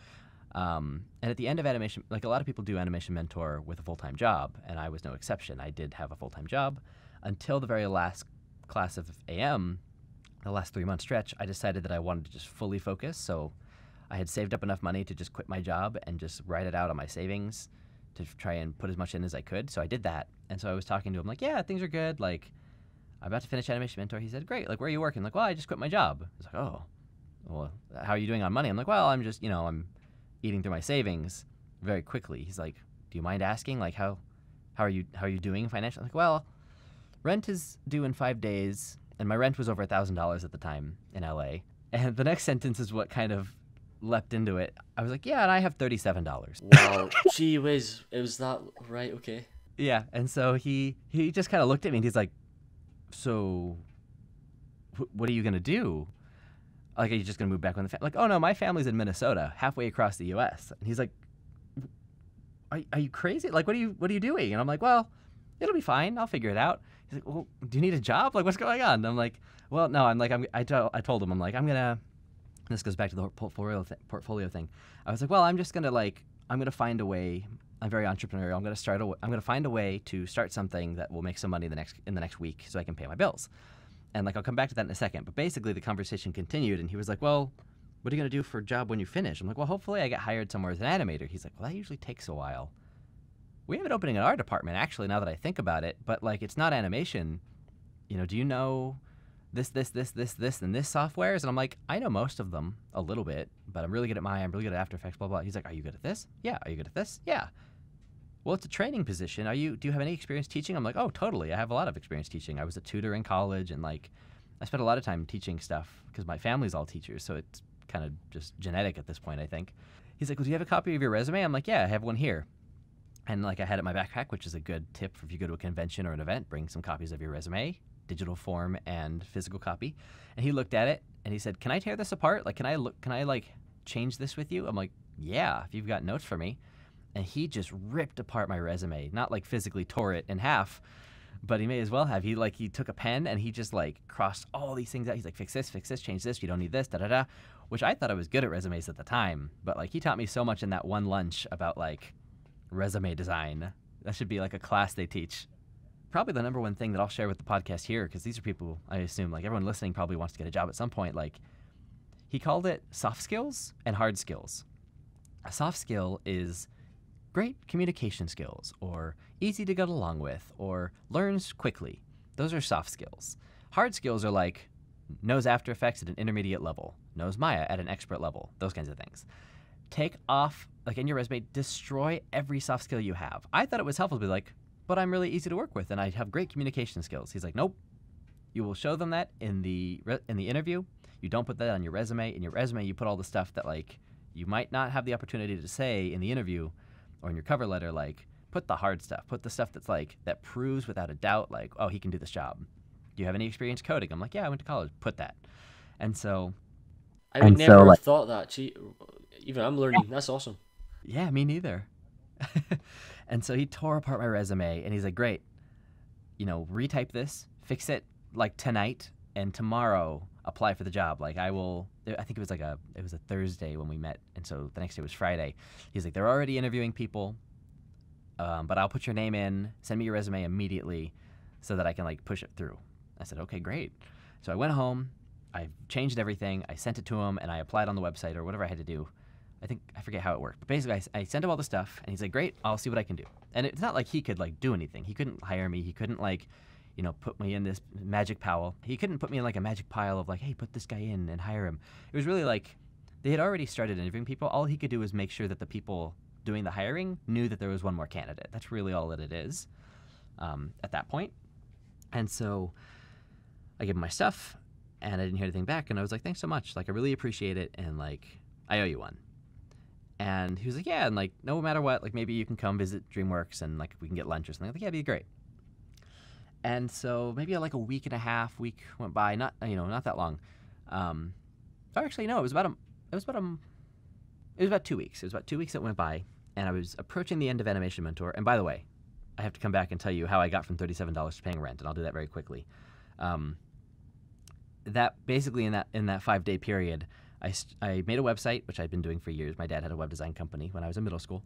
And at the end of animation, like a lot of people do animation mentor with a full-time job, and I was no exception. I did have a full-time job until the very last class of AM, the last 3-month stretch. I decided that I wanted to just fully focus. So I had saved up enough money to just quit my job and just write it out on my savings to try and put as much in as I could. So I did that. And so I was talking to him like, yeah, things are good. Like, I'm about to finish Animation Mentor. He said, great. Like, where are you working? I'm like, well, I just quit my job. He's like, oh, well, how are you doing on money? I'm like, well, I'm just, I'm eating through my savings very quickly. He's like, do you mind asking? Like, how are you doing financially? I'm like, well, rent is due in 5 days. And my rent was over $1,000 at the time in LA. And the next sentence is what kind of leapt into it. I was like, yeah, and I have $37. Wow. Gee whiz. It was that, right, okay. Yeah, and so he just kind of looked at me and he's like, so what are you going to do? Like, are you just going to move back with the family? Like, oh no, my family's in Minnesota, halfway across the US. And he's like, are you crazy? Like, what are you doing? And I'm like, well, it'll be fine. I'll figure it out. He's like, well, do you need a job? Like, what's going on? And I'm like, well, no, I told him, I'm like, this goes back to the portfolio thing. I was like, well, I'm going to find a way. I'm very entrepreneurial. I'm going to find a way to start something that will make some money in the next week so I can pay my bills. And like, I'll come back to that in a second. But basically the conversation continued and he was like, well, what are you going to do for a job when you finish? I'm like, well, hopefully I get hired somewhere as an animator. He's like, well, that usually takes a while. We have an opening in our department, actually, now that I think about it. But like, it's not animation. Do you know this, and this softwares? And I'm like, I know most of them a little bit, but I'm really good at Maya. I'm really good at After Effects, blah, blah. He's like, are you good at this? Yeah. Are you good at this? Yeah. Well, it's a training position. Do you have any experience teaching? I'm like, oh, totally. I have a lot of experience teaching. I was a tutor in college, and like, I spent a lot of time teaching stuff because my family's all teachers, so it's kind of just genetic at this point, I think. He's like, well, do you have a copy of your resume? I'm like, yeah, I have one here. And like, I had it in my backpack, which is a good tip for if you go to a convention or an event, bring some copies of your resume, digital form and physical copy. And he looked at it and he said, can I tear this apart? Like, can I like change this with you? I'm like, yeah, if you've got notes for me. And he just ripped apart my resume, not like physically tore it in half, but he may as well have. He took a pen and he just like crossed all these things out. He's like, fix this, change this. You don't need this, da-da-da, which I thought I was good at resumes at the time. But like, he taught me so much in that one lunch about like resume design. That should be like a class they teach. Probably the number one thing that I'll share with the podcast here, because these are people, I assume, like everyone listening probably wants to get a job at some point. Like, he called it soft skills and hard skills. A soft skill is great communication skills, or easy to get along with, or learns quickly. Those are soft skills. Hard skills are like knows After Effects at an intermediate level, knows Maya at an expert level, those kinds of things. Take off, like in your resume, destroy every soft skill you have. I thought it was helpful to be like, but I'm really easy to work with and I have great communication skills. He's like, nope. You will show them that in the interview. You don't put that on your resume. In your resume, you put all the stuff that like you might not have the opportunity to say in the interview or in your cover letter, like put the hard stuff. Put the stuff that's like, that proves without a doubt, like, oh, he can do this job. Do you have any experience coding? I'm like, yeah, I went to college. Put that. And so... I would never have thought that. Gee, even I'm learning. That's awesome. Yeah, me neither. And so he tore apart my resume, and he's like, great, retype this, fix it like tonight, and tomorrow apply for the job. Like, I think it was a Thursday when we met, and so the next day was Friday. He's like, they're already interviewing people, but I'll put your name in, send me your resume immediately so that I can like push it through. I said, okay, great. So I went home, I changed everything, I sent it to him, and I applied on the website or whatever I had to do. I forget how it worked, but basically I sent him all the stuff, and he's like, great, I'll see what I can do. And it's not like he could like do anything. He couldn't hire me. He couldn't like, put me in this magic pile. He couldn't put me in like a magic pile of like, hey, put this guy in and hire him. It was really like, they had already started interviewing people. All he could do was make sure that the people doing the hiring knew that there was one more candidate. That's really all that it is at that point. And so I gave him my stuff, and I didn't hear anything back, and I was like, thanks so much. Like, I really appreciate it, and like, I owe you one. And he was like, yeah, and like, no matter what, like, maybe you can come visit DreamWorks and like we can get lunch or something. I was like, yeah, it'd be great. And so maybe like a week went by, not that long. Actually, no, it was about 2 weeks. It was about 2 weeks that went by, and I was approaching the end of Animation Mentor. And by the way, I have to come back and tell you how I got from $37 to paying rent, and I'll do that very quickly. That basically in that 5-day period, I made a website, which I'd been doing for years. My dad had a web design company when I was in middle school,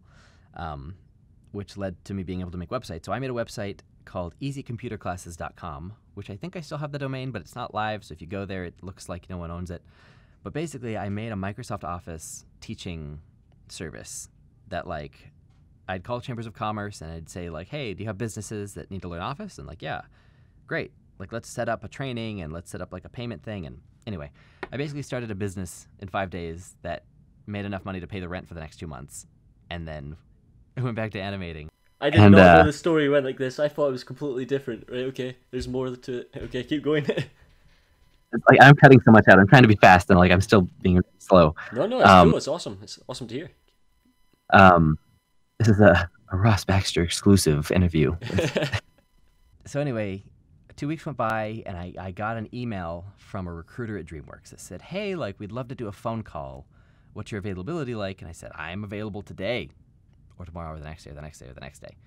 which led to me being able to make websites. So I made a website called easycomputerclasses.com, which I think I still have the domain, but it's not live. So if you go there, it looks like no one owns it. But basically, I made a Microsoft Office teaching service that, like, I'd call chambers of commerce and I'd say, like, hey, do you have businesses that need to learn Office? And like, yeah, great. Like, let's set up a training and let's set up like a payment thing. And anyway, I basically started a business in 5 days that made enough money to pay the rent for the next 2 months. And then I went back to animating. I did not know the story went like this. I thought it was completely different. Right, okay, there's more to it. Okay, keep going. It's like I'm cutting so much out. I'm trying to be fast, and like I'm still being slow. No, it's cool. It's awesome. It's awesome to hear. This is a Ross Baxter exclusive interview. So anyway, 2 weeks went by, and I got an email from a recruiter at DreamWorks that said, hey, like, we'd love to do a phone call. What's your availability like? And I said, I'm available today, or tomorrow, or the next day, or the next day, or the next day.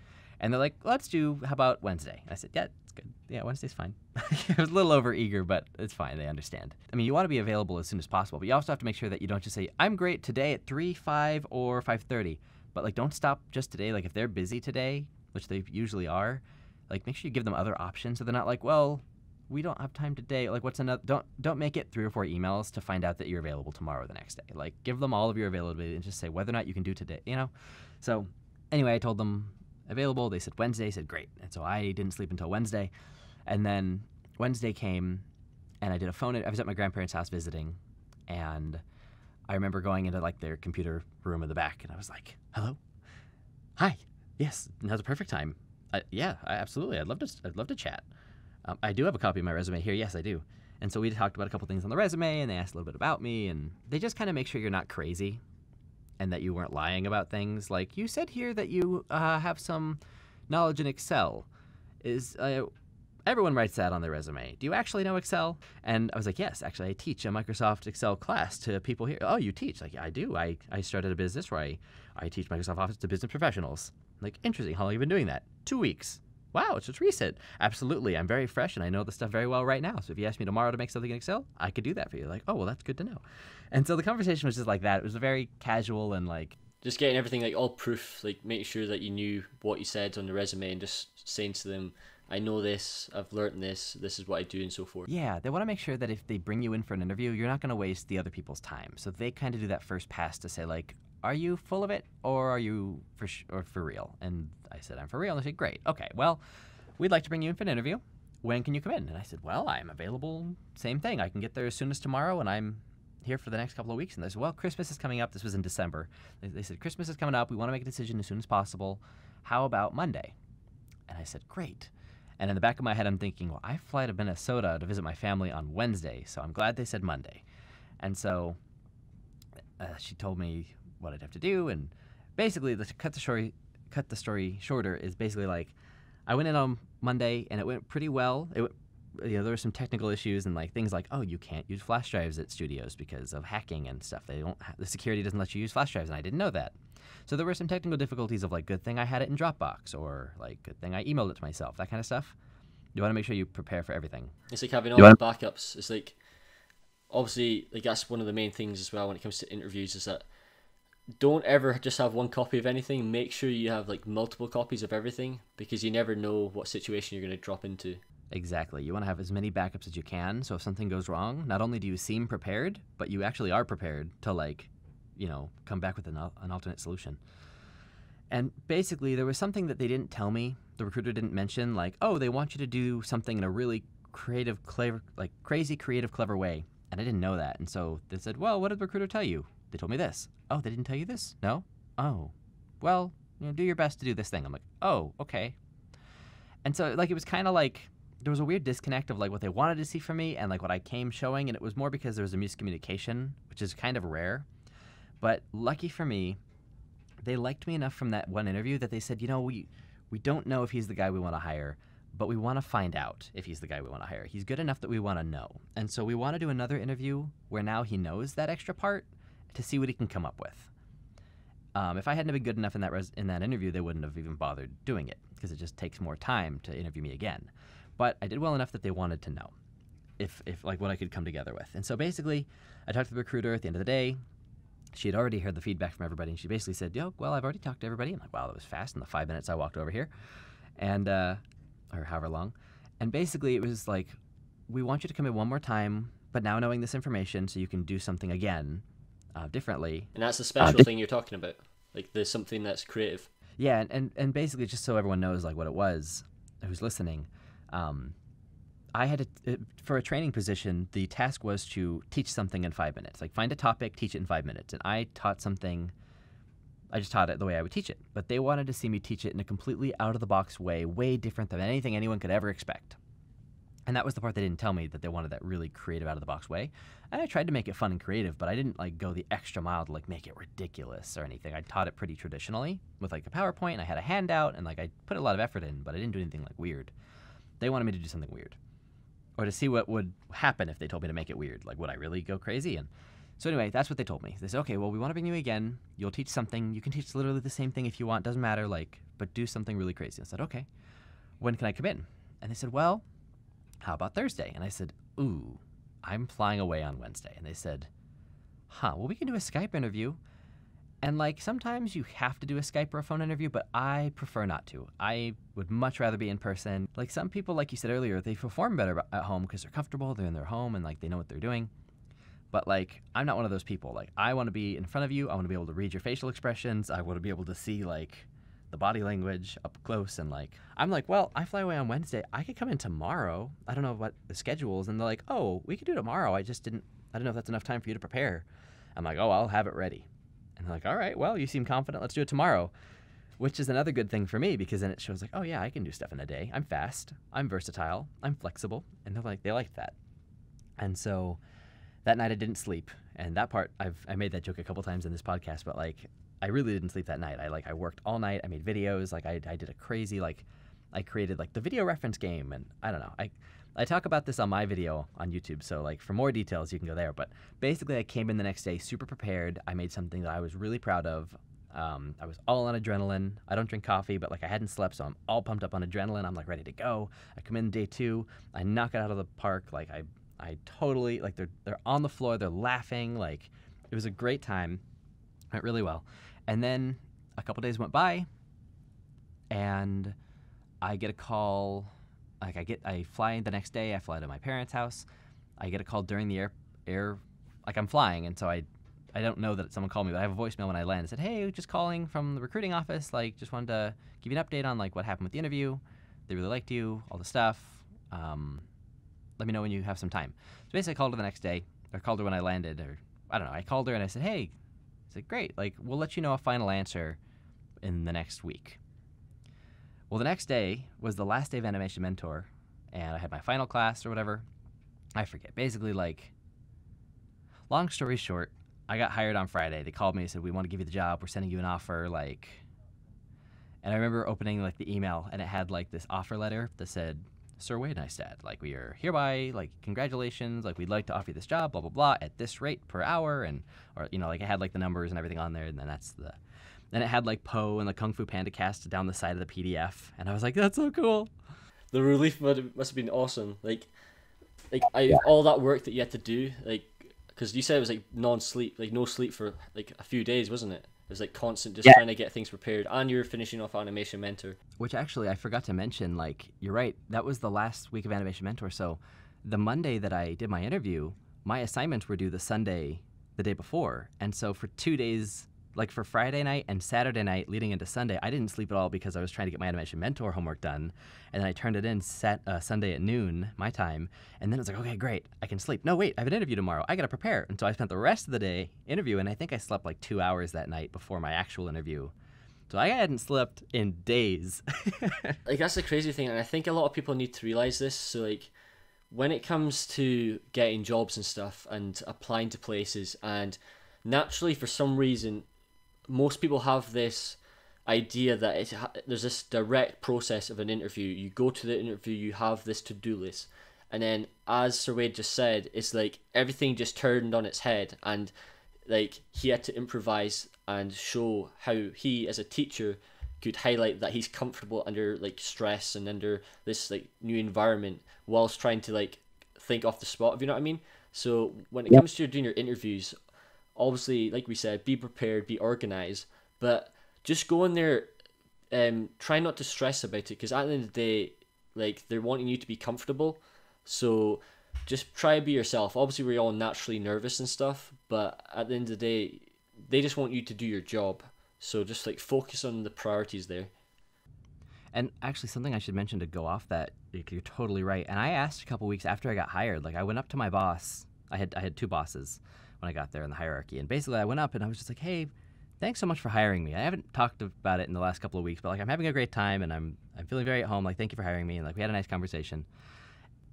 And they're like, let's do, how about Wednesday? I said, yeah, it's good. Yeah, Wednesday's fine. I was a little over eager, but it's fine. They understand. I mean, you want to be available as soon as possible, but you also have to make sure that you don't just say, I'm great today at 3, 5, or 5:30. But like, don't stop just today. Like, if they're busy today, which they usually are, like, make sure you give them other options so they're not like, well, we don't have time today. Like, what's another? Don't make it 3 or 4 emails to find out that you're available tomorrow or the next day. Like, give them all of your availability and just say whether or not you can do today, So anyway, I told them available. They said Wednesday. I said great. And so I didn't sleep until Wednesday. And then Wednesday came, and I did a phone. I was at my grandparents' house visiting, and I remember going into like their computer room in the back, and I was like, hello, hi, yes, now's a perfect time. Absolutely. I'd love to chat. I do have a copy of my resume here. Yes, I do. And so we talked about a couple things on the resume, and they asked a little bit about me, and they just kind of make sure you're not crazy and that you weren't lying about things. Like, you said here that you have some knowledge in Excel. Everyone writes that on their resume. Do you actually know Excel? And I was like, yes, actually, I teach a Microsoft Excel class to people here. Oh, you teach? Like, yeah, I do. I started a business where I teach Microsoft Office to business professionals. Like, interesting. How long have you been doing that? 2 weeks. Wow, it's just recent. Absolutely. I'm very fresh, and I know the stuff very well right now. So if you ask me tomorrow to make something in Excel, I could do that for you. Like, oh, well, that's good to know. And so the conversation was just like that. It was very casual and like... just getting everything, like, all proof, like, making sure that you knew what you said on the resume and just saying to them, I know this, I've learned this is what I do, and so forth. Yeah, they want to make sure that if they bring you in for an interview, you're not going to waste the other people's time. So they kind of do that first pass to say, like, are you full of it, or are you for real? And I said, I'm for real. And they said, great. Okay, well, we'd like to bring you in for an interview. When can you come in? And I said, well, I'm available. Same thing. I can get there as soon as tomorrow, and I'm here for the next couple of weeks. And they said, well, Christmas is coming up. This was in December. They said, Christmas is coming up. We want to make a decision as soon as possible. How about Monday? And I said, great. And in the back of my head, I'm thinking, well, I fly to Minnesota to visit my family on Wednesday, so I'm glad they said Monday. And so she told me what I'd have to do, and basically, to cut the cut the story shorter, is basically like I went in on Monday and it went pretty well. There were some technical issues and like things like, oh, you can't use flash drives at studios because of hacking and stuff. The security doesn't let you use flash drives, and I didn't know that. So there were some technical difficulties of like, good thing I had it in Dropbox, or like, good thing I emailed it to myself, that kind of stuff. You want to make sure you prepare for everything. It's like having all the backups. It's like, obviously, like that's one of the main things as well when it comes to interviews, is that don't ever just have one copy of anything. Make sure you have like multiple copies of everything, because you never know what situation you're going to drop into. Exactly. You want to have as many backups as you can, so if something goes wrong, not only do you seem prepared, but you actually are prepared to like, come back with an alternate solution. And basically, there was something that they didn't tell me. The recruiter didn't mention, like, oh, they want you to do something in a really creative, clever, like crazy creative, clever way. And I didn't know that. And so they said, well, what did the recruiter tell you? They told me this. Oh, they didn't tell you this? No? Oh, well, do your best to do this thing. I'm like, oh, okay. And so like it was kind of like there was a weird disconnect of like what they wanted to see from me and like what I came showing. And it was more because there was a miscommunication, which is kind of rare. But lucky for me, they liked me enough from that one interview that they said, we don't know if he's the guy we want to hire, but we want to find out if he's the guy we want to hire. He's good enough that we want to know. And so we want to do another interview where now he knows that extra part to see what he can come up with. If I hadn't been good enough in that interview, they wouldn't have even bothered doing it, because it just takes more time to interview me again. But I did well enough that they wanted to know if like what I could come together with. And so basically, I talked to the recruiter at the end of the day. She had already heard the feedback from everybody, and she basically said, well, I've already talked to everybody. I'm like, wow, that was fast in the 5 minutes I walked over here, and or however long. And basically, it was like, we want you to come in one more time, but now knowing this information so you can do something again differently. And that's the special thing you're talking about. Like, there's something that's creative. Yeah, and basically, just so everyone knows like what it was, who's listening, I had for a training position, the task was to teach something in 5 minutes. Like, find a topic, teach it in 5 minutes. And I taught something, I just taught it the way I would teach it. But they wanted to see me teach it in a completely out-of-the-box way, way different than anything anyone could ever expect. And that was the part they didn't tell me, that they wanted that really creative, out-of-the-box way. And I tried to make it fun and creative, but I didn't like go the extra mile to like make it ridiculous or anything. I taught it pretty traditionally with like a PowerPoint, and I had a handout, and like I put a lot of effort in, but I didn't do anything like weird. They wanted me to do something weird, or to see what would happen if they told me to make it weird. Like, would I really go crazy? And so anyway, that's what they told me. They said, okay, well, we want to bring you again. You'll teach something. You can teach literally the same thing if you want. Doesn't matter, like, but do something really crazy. I said, okay. When can I come in? And they said, well, how about Thursday? And I said, ooh, I'm flying away on Wednesday. And they said, well, we can do a Skype interview. And like, sometimes you have to do a Skype or a phone interview, but I prefer not to. I would much rather be in person. Like, some people, like you said earlier, they perform better at home because they're comfortable, they're in their home, and like they know what they're doing. But like, I'm not one of those people. Like, I want to be in front of you. I want to be able to read your facial expressions. I want to be able to see like the body language up close. And like, I'm like, well, I fly away on Wednesday. I could come in tomorrow. I don't know what the schedule is. And they're like, oh, we could do tomorrow. I don't know if that's enough time for you to prepare. I'm like, oh, I'll have it ready. And they're like, all right, well, you seem confident. Let's do it tomorrow, which is another good thing for me, because then it shows like, oh yeah, I can do stuff in a day. I'm fast. I'm versatile. I'm flexible. And they liked that. And so that night I didn't sleep. And that part, I made that joke a couple times in this podcast, but like, I really didn't sleep that night. I worked all night. I made videos. Like, I did a crazy, like, I created like the video reference game, and I don't know. I talk about this on my video on YouTube, so like for more details you can go there. But basically, I came in the next day super prepared. I made something that I was really proud of. I was all on adrenaline. I don't drink coffee, but like I hadn't slept, so I'm all pumped up on adrenaline. I'm like ready to go. I come in day 2. I knock it out of the park. Like I totally, like, they're on the floor. They're laughing. Like, it was a great time. Went really well. And then a couple days went by, and I get a call. Like, I fly the next day. I fly to my parents' house. I get a call during the air, like I'm flying, and so I don't know that someone called me, but I have a voicemail when I land. It said, hey, just calling from the recruiting office. Like, just wanted to give you an update on like what happened with the interview. They really liked you, all the stuff. Let me know when you have some time. So basically, I called her the next day, or called her when I landed, or I don't know. I called her and I said, hey, I said, great. Like, we'll let you know a final answer in the next week. Well, the next day was the last day of Animation Mentor, and I had my final class or whatever. I forget. Basically, like, long story short, I got hired on Friday. They called me and said, we want to give you the job. We're sending you an offer. Like, And I remember opening like the email, and it had like this offer letter that said, Sir Wade Neistadt, like we are hereby, like congratulations, like we'd like to offer you this job, blah blah blah, at this rate per hour, and or you know like it had like the numbers and everything on there, and then it had like Poe and the Kung Fu Panda cast down the side of the PDF, and I was like, that's so cool. The relief must have been awesome. All that work that you had to do, like, because you said it was like non-sleep, like no sleep for like a few days, wasn't it? It was like constant, just trying to get things prepared, and you're finishing off Animation Mentor. Which actually I forgot to mention, like, you're right, that was the last week of Animation Mentor, so the Monday that I did my interview, my assignments were due the Sunday the day before, and so for 2 days, like for Friday night and Saturday night leading into Sunday, I didn't sleep at all because I was trying to get my Animation Mentor homework done, and then I turned it in Sunday at noon, my time, and then it was like, okay, great, I can sleep. No, wait, I have an interview tomorrow. I gotta prepare. And so I spent the rest of the day interviewing, and I think I slept like 2 hours that night before my actual interview. So I hadn't slept in days. Like, that's the crazy thing, and I think a lot of people need to realize this. So, like, when it comes to getting jobs and stuff and applying to places, and naturally, for some reason, most people have this idea that there's this direct process of an interview. You go to the interview, you have this to-do list, and then, as Sir Wade just said, it's like everything just turned on its head, and like he had to improvise and show how he, as a teacher, could highlight that he's comfortable under like stress and under this like new environment, whilst trying to like think off the spot, if you know what I mean. So when it comes to doing your interviews, obviously, like we said, be prepared, be organized, but just go in there, try not to stress about it, because at the end of the day, like, they're wanting you to be comfortable, so just try to be yourself. Obviously, we're all naturally nervous and stuff, but at the end of the day, they just want you to do your job, so just like focus on the priorities there. And actually, something I should mention to go off that, you're totally right, and I asked a couple weeks after I got hired, like I went up to my boss, I had two bosses when I got there in the hierarchy, and basically I went up and I was just like, hey, thanks so much for hiring me. I haven't talked about it in the last couple of weeks, but like I'm having a great time and I'm feeling very at home. Like, thank you for hiring me, and like we had a nice conversation.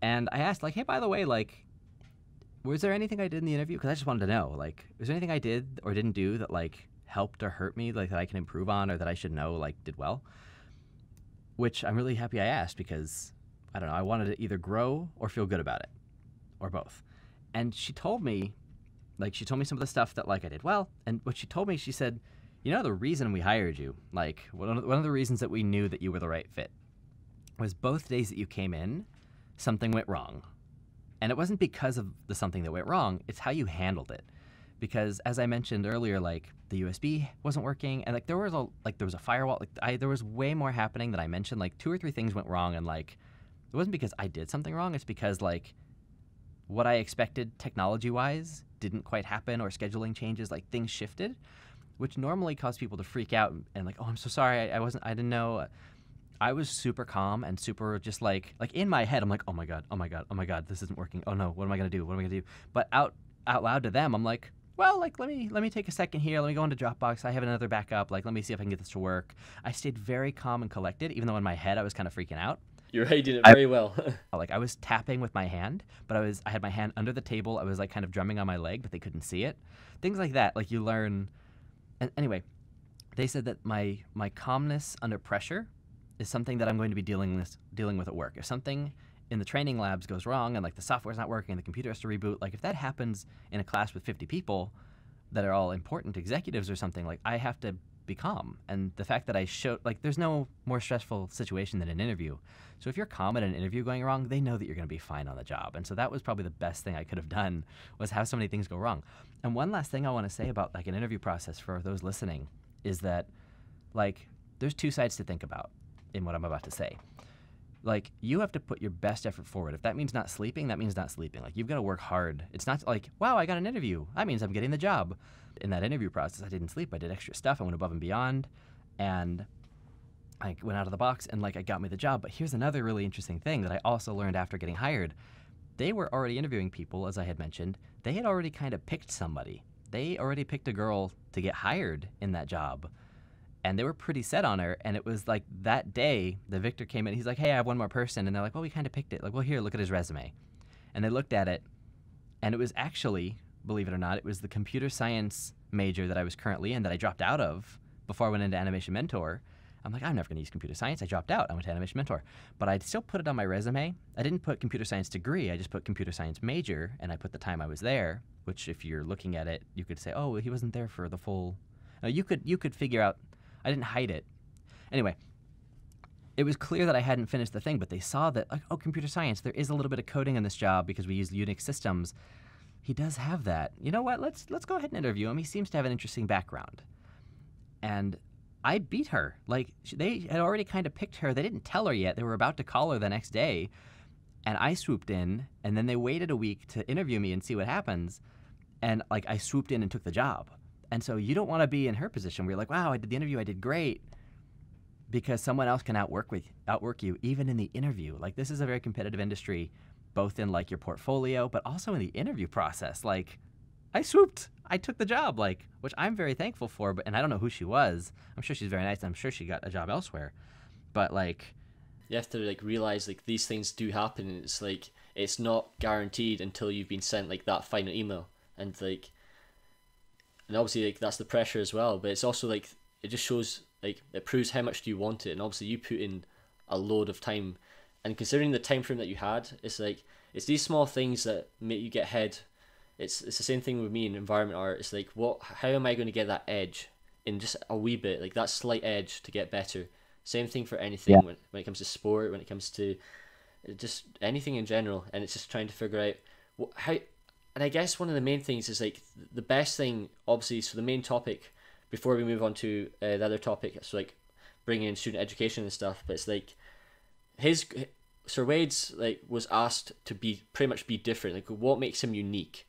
And I asked, like, hey, by the way, like, was there anything I did in the interview? Because I just wanted to know, like, was there anything I did or didn't do that like helped or hurt me, like that I can improve on or that I should know, like, did well? Which I'm really happy I asked, because I don't know, I wanted to either grow or feel good about it, or both. And she told me some of the stuff that like I did well, and what she told me, she said, you know, the reason we hired you, like one of the reasons that we knew that you were the right fit, was both days that you came in, something went wrong. And it wasn't because of the something that went wrong, it's how you handled it. Because as I mentioned earlier, like the USB wasn't working, and like there was a firewall, like there was way more happening than I mentioned. Like 2 or 3 things went wrong, and like it wasn't because I did something wrong, it's because like what I expected technology-wise didn't quite happen, or scheduling changes, like things shifted, which normally cause people to freak out and like, oh, I'm so sorry, I didn't know. I was super calm and super just like in my head, I'm like, oh my God, this isn't working. Oh no, what am I gonna do? But out loud to them, I'm like, well, like let me take a second here. Let me go into Dropbox. I have another backup. Like, let me see if I can get this to work. I stayed very calm and collected, even though in my head I was kind of freaking out. You're hiding it very well. Like I was tapping with my hand, but I had my hand under the table. I was like kind of drumming on my leg, but they couldn't see it. Things like that. Like you learn. And anyway, they said that my calmness under pressure is something that I'm going to be dealing with at work. If something in the training labs goes wrong and like the software's not working and the computer has to reboot, like if that happens in a class with 50 people that are all important executives or something, like I have to be calm. And the fact that I showed, like, there's no more stressful situation than an interview. So if you're calm at an interview going wrong, they know that you're going to be fine on the job. And so that was probably the best thing I could have done, was have so many things go wrong. And one last thing I want to say about like an interview process for those listening is that like there's 2 sides to think about in what I'm about to say. Like, you have to put your best effort forward. If that means not sleeping, that means not sleeping. Like, you've got to work hard. It's not like, wow, I got an interview. That means I'm getting the job. In that interview process, I didn't sleep. I did extra stuff. I went above and beyond. And I went out of the box, and, like, I got me the job. But here's another really interesting thing that I also learned after getting hired. They were already interviewing people, as I had mentioned. They had already kind of picked somebody. They already picked a girl to get hired in that job. And they were pretty set on her, and it was like that day, the Victor came in, he's like, hey, I have one more person, and they're like, well, we kind of picked it. Like, well, here, look at his resume. And they looked at it, and it was actually, believe it or not, it was the computer science major that I was currently in that I dropped out of before I went into Animation Mentor, I'm like, I'm never going to use computer science. I dropped out. I went to Animation Mentor. But I still put it on my resume. I didn't put computer science degree. I just put computer science major, and I put the time I was there, which if you're looking at it, you could say, oh, he wasn't there for the full... You could figure out... I didn't hide it. Anyway, it was clear that I hadn't finished the thing, but they saw that, like, oh, computer science, there is a little bit of coding in this job because we use Unix systems. He does have that. You know what? Let's go ahead and interview him. He seems to have an interesting background. And I beat her. Like, they had already kind of picked her. They didn't tell her yet. They were about to call her the next day. And I swooped in, and then they waited a week to interview me and see what happens. And, like, I swooped in and took the job. And so you don't want to be in her position where you're like, wow, I did the interview, I did great. Because someone else can outwork you, even in the interview. Like, this is a very competitive industry, both in, like, your portfolio, but also in the interview process. Like, I swooped. I took the job, like, which I'm very thankful for, and I don't know who she was. I'm sure she's very nice. I'm sure she got a job elsewhere. But, like... You have to, like, realize, like, these things do happen, and it's, like, it's not guaranteed until you've been sent, like, that final email. And, like... And obviously, like, that's the pressure as well, but it's also, like, it just shows, like, it proves how much do you want it, and obviously you put in a load of time. And considering the time frame that you had, it's, like, it's these small things that make you get ahead. It's the same thing with me in environment art. It's like, how am I going to get that edge in just a wee bit, like that slight edge to get better? Same thing for anything when it comes to sport, when it comes to just anything in general. And it's just trying to figure out how. And I guess one of the main things is like the best thing, obviously. So the main topic before we move on to the other topic, so like bringing in student education and stuff. But it's like Sir Wade's like was asked to be pretty much be different. Like what makes him unique?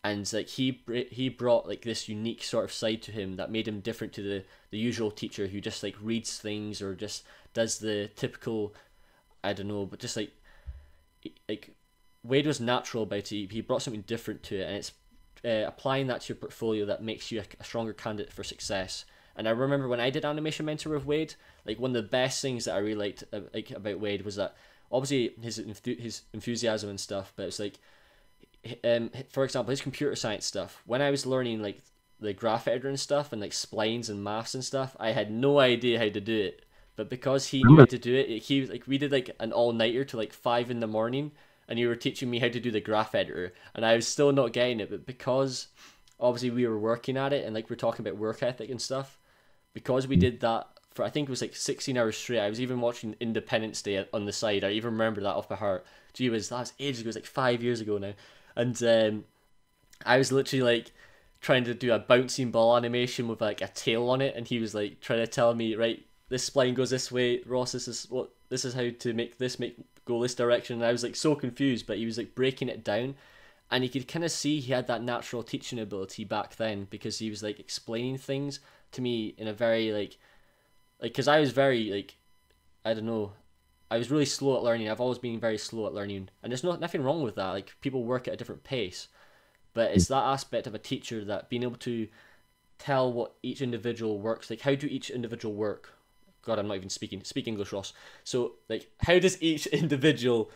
And like he brought like this unique sort of side to him that made him different to the usual teacher who just like reads things or just does the typical, I don't know, but just like Wade was natural about it. He brought something different to it, and it's applying that to your portfolio that makes you a stronger candidate for success. And I remember when I did Animation Mentor with Wade, like one of the best things that I really liked about Wade was that obviously his enthusiasm and stuff, but it's like, for example, his computer science stuff. When I was learning like the graph editor and stuff and like splines and maths and stuff, I had no idea how to do it. But because he knew how to do it, we did like an all-nighter to like 5 a.m, and you were teaching me how to do the graph editor, and I was still not getting it. But because obviously we were working at it and like we're talking about work ethic and stuff, because we did that for I think it was like 16 hours straight. I was even watching Independence Day on the side. I even remember that off by heart. Gee whiz, that was ages ago. It was like 5 years ago now. And I was literally like trying to do a bouncing ball animation with like a tail on it, and he was like trying to tell me, right, this spline goes this way, Ross, this is how to make this go this direction. And I was like so confused, but he was like breaking it down, and you could kind of see he had that natural teaching ability back then, because he was like explaining things to me in a very like because I was very like, I don't know, I was really slow at learning. I've always been very slow at learning, and there's nothing wrong with that. Like people work at a different pace, but it's that aspect of a teacher that being able to tell what each individual works, like how do each individual work. God, I'm not even speak English, Ross. So like, how does each individual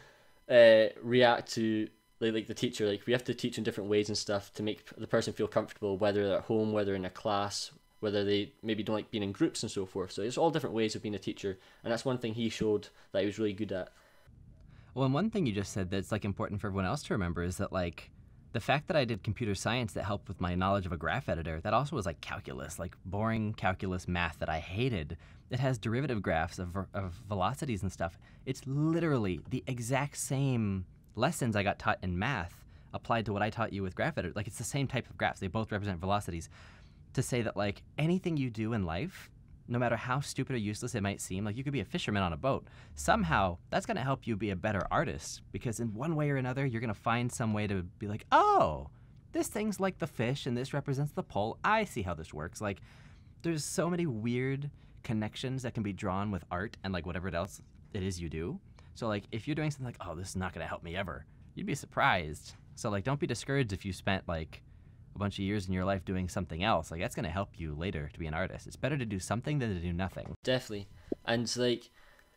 react to like the teacher? Like we have to teach in different ways and stuff to make the person feel comfortable, whether they're at home, whether in a class, whether they maybe don't like being in groups and so forth. So it's all different ways of being a teacher, and that's one thing he showed that he was really good at. Well, and one thing you just said that's like important for everyone else to remember is that like the fact that I did computer science that helped with my knowledge of a graph editor, that also was like calculus, like boring calculus math that I hated. It has derivative graphs of velocities and stuff. It's literally the exact same lessons I got taught in math applied to what I taught you with graph editor. Like it's the same type of graphs. They both represent velocities. To say that like anything you do in life, no matter how stupid or useless it might seem, like you could be a fisherman on a boat, somehow that's going to help you be a better artist, because in one way or another you're going to find some way to be like, oh, this thing's like the fish and this represents the pole. I see how this works. Like there's so many weird connections that can be drawn with art and like whatever else it is you do. So like if you're doing something like, oh, this is not going to help me ever, you'd be surprised. So like don't be discouraged if you spent like a bunch of years in your life doing something else. Like that's going to help you later to be an artist. It's better to do something than to do nothing. Definitely. And like,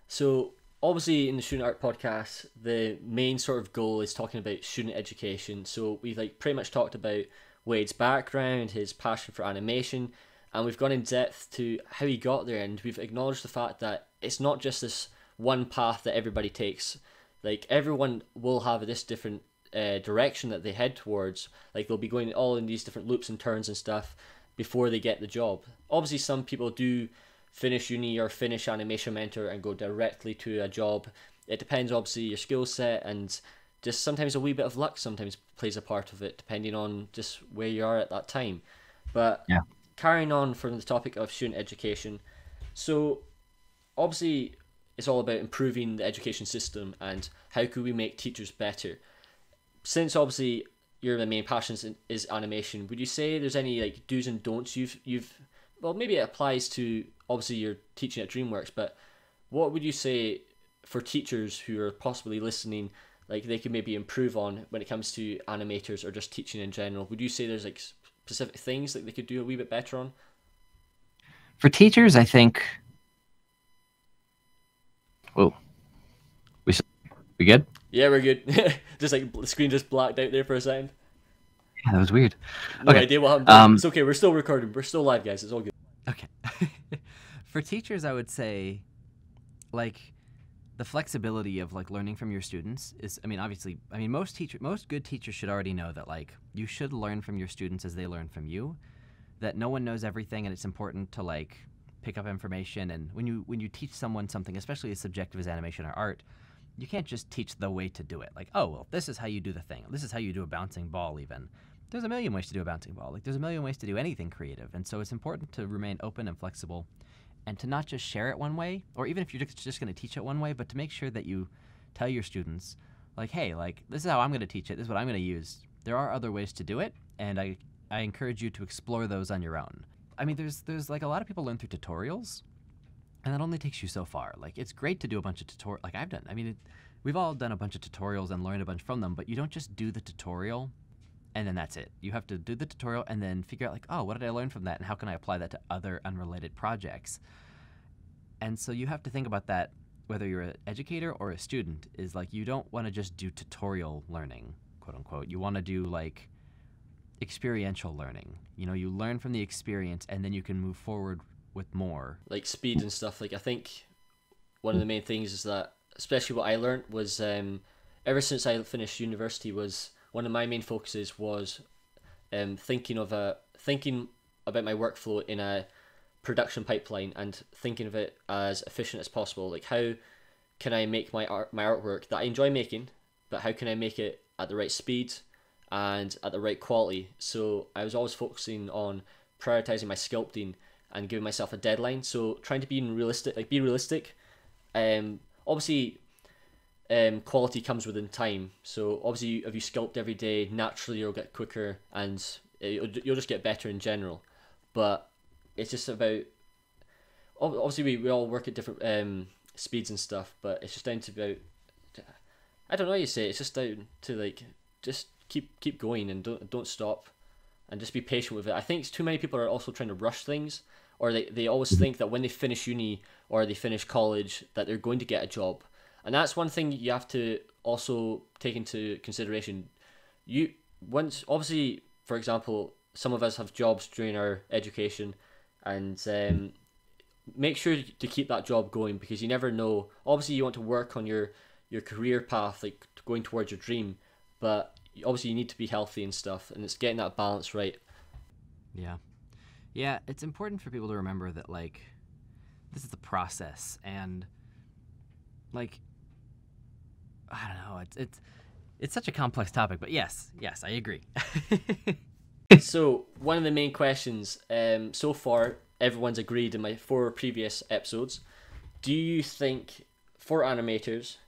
so obviously in the Student Art Podcast, the main sort of goal is talking about student education. So we've like pretty much talked about Wade's background, his passion for animation, and we've gone in depth to how he got there, and we've acknowledged the fact that it's not just this one path that everybody takes. Like, everyone will have this different direction that they head towards. Like, they'll be going all in these different loops and turns and stuff before they get the job. Obviously, some people do finish uni or finish Animation Mentor and go directly to a job. It depends, obviously, your skill set, and just sometimes a wee bit of luck sometimes plays a part of it, depending on just where you are at that time. But Yeah. carrying on from the topic of student education, so obviously it's all about improving the education system and how could we make teachers better. Since obviously your main passion is animation, would you say there's any like do's and don'ts you've well, maybe it applies to obviously you're teaching at Dreamworks, but what would you say for teachers who are possibly listening, like they could maybe improve on when it comes to animators or just teaching in general? Would you say there's like specific things that they could do a wee bit better on? For teachers, I think. Whoa, we good? Yeah, we're good. Just like the screen just blacked out there for a second. Yeah, that was weird. No Okay. idea what happened. It's okay. We're still recording. We're still live, guys. It's all good. Okay. For teachers, I would say, like, the flexibility of like learning from your students is, I mean, obviously, I mean, most good teachers should already know that like you should learn from your students as they learn from you. That no one knows everything, and it's important to like pick up information. And when you teach someone something, especially as subjective as animation or art, you can't just teach the way to do it. Like, oh, well, this is how you do the thing. This is how you do a bouncing ball even. There's a million ways to do a bouncing ball. Like, there's a million ways to do anything creative. And so it's important to remain open and flexible and to not just share it one way, or even if you're just going to teach it one way, but to make sure that you tell your students, like, hey, like, this is how I'm going to teach it. This is what I'm going to use. There are other ways to do it, and I encourage you to explore those on your own. I mean, there's like a lot of people learn through tutorials, and that only takes you so far. Like, it's great to do a bunch of tutorials, like I've done. I mean, we've all done a bunch of tutorials and learned a bunch from them, but you don't just do the tutorial and then that's it. You have to do the tutorial and then figure out like, oh, what did I learn from that, and how can I apply that to other unrelated projects? And so you have to think about that, whether you're an educator or a student, is like you don't want to just do tutorial learning, quote unquote. You want to do like experiential learning. You know, you learn from the experience and then you can move forward with more. Like speed and stuff. Like, I think one of the main things is that, especially what I learned was, ever since I finished university, was one of my main focuses was thinking about my workflow in a production pipeline and thinking of it as efficient as possible. Like, how can I make my artwork that I enjoy making, but how can I make it at the right speed and at the right quality? So I was always focusing on prioritizing my sculpting and giving myself a deadline. So trying to be realistic. Obviously, quality comes within time. So obviously, if you sculpt every day, naturally you'll get quicker and you'll just get better in general. But it's just about, obviously we all work at different speeds and stuff, but it's just down to about, I don't know how you say it, it's just down to like just keep going and don't stop and just be patient with it. I think too many people are also trying to rush things, or they always think that when they finish uni or they finish college that they're going to get a job. And that's one thing you have to also take into consideration. Obviously, for example, some of us have jobs during our education, and make sure to keep that job going, because you never know. Obviously, you want to work on your career path, like going towards your dream, but obviously you need to be healthy and stuff, and it's getting that balance right. Yeah, it's important for people to remember that, like, this is the process, and like, I don't know, it's such a complex topic, but yes, I agree. So one of the main questions, so far everyone's agreed in my 4 previous episodes. Do you think for animators,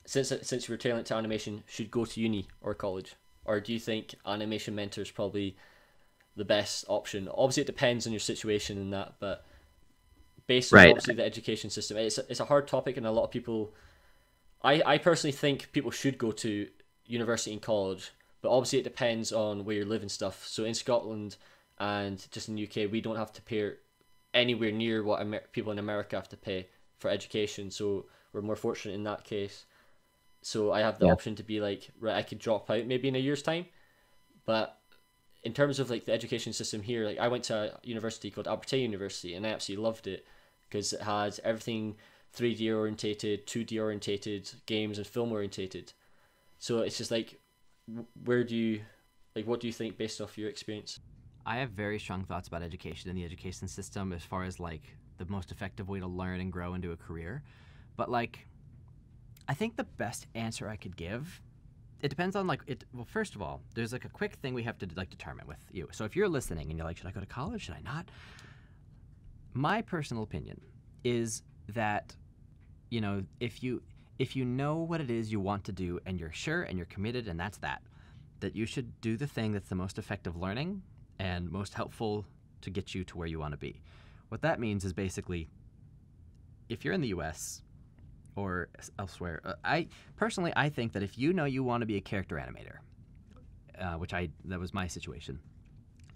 since you're talent to animation, should go to uni or college, or do you think Animation Mentor is probably the best option? Obviously, it depends on your situation and that, but based on obviously the education system, it's a hard topic, and a lot of people. I personally think people should go to university and college, but obviously it depends on where you live and stuff. So in Scotland and just in the UK, we don't have to pay anywhere near what people in America have to pay for education. So we're more fortunate in that case. So I have the option to be like, right, I could drop out maybe in a year's time. But in terms of like the education system here, like I went to a university called Alberta University, and I absolutely loved it because it had everything 3D orientated, 2D orientated, games and film orientated. So it's just like, where do you, like, what do you think based off your experience? I have very strong thoughts about education and the education system as far as like the most effective way to learn and grow into a career. But like, I think the best answer I could give, it depends on like it. Well, first of all, there's like a quick thing we have to like determine with you. So if you're listening and you're like, should I go to college? Should I not? My personal opinion is that, you know, if you know what it is you want to do and you're sure and you're committed and that's that you should do the thing that's the most effective learning and most helpful to get you to where you want to be. What that means is basically, if you're in the US or elsewhere, I think that if you know you want to be a character animator, that was my situation,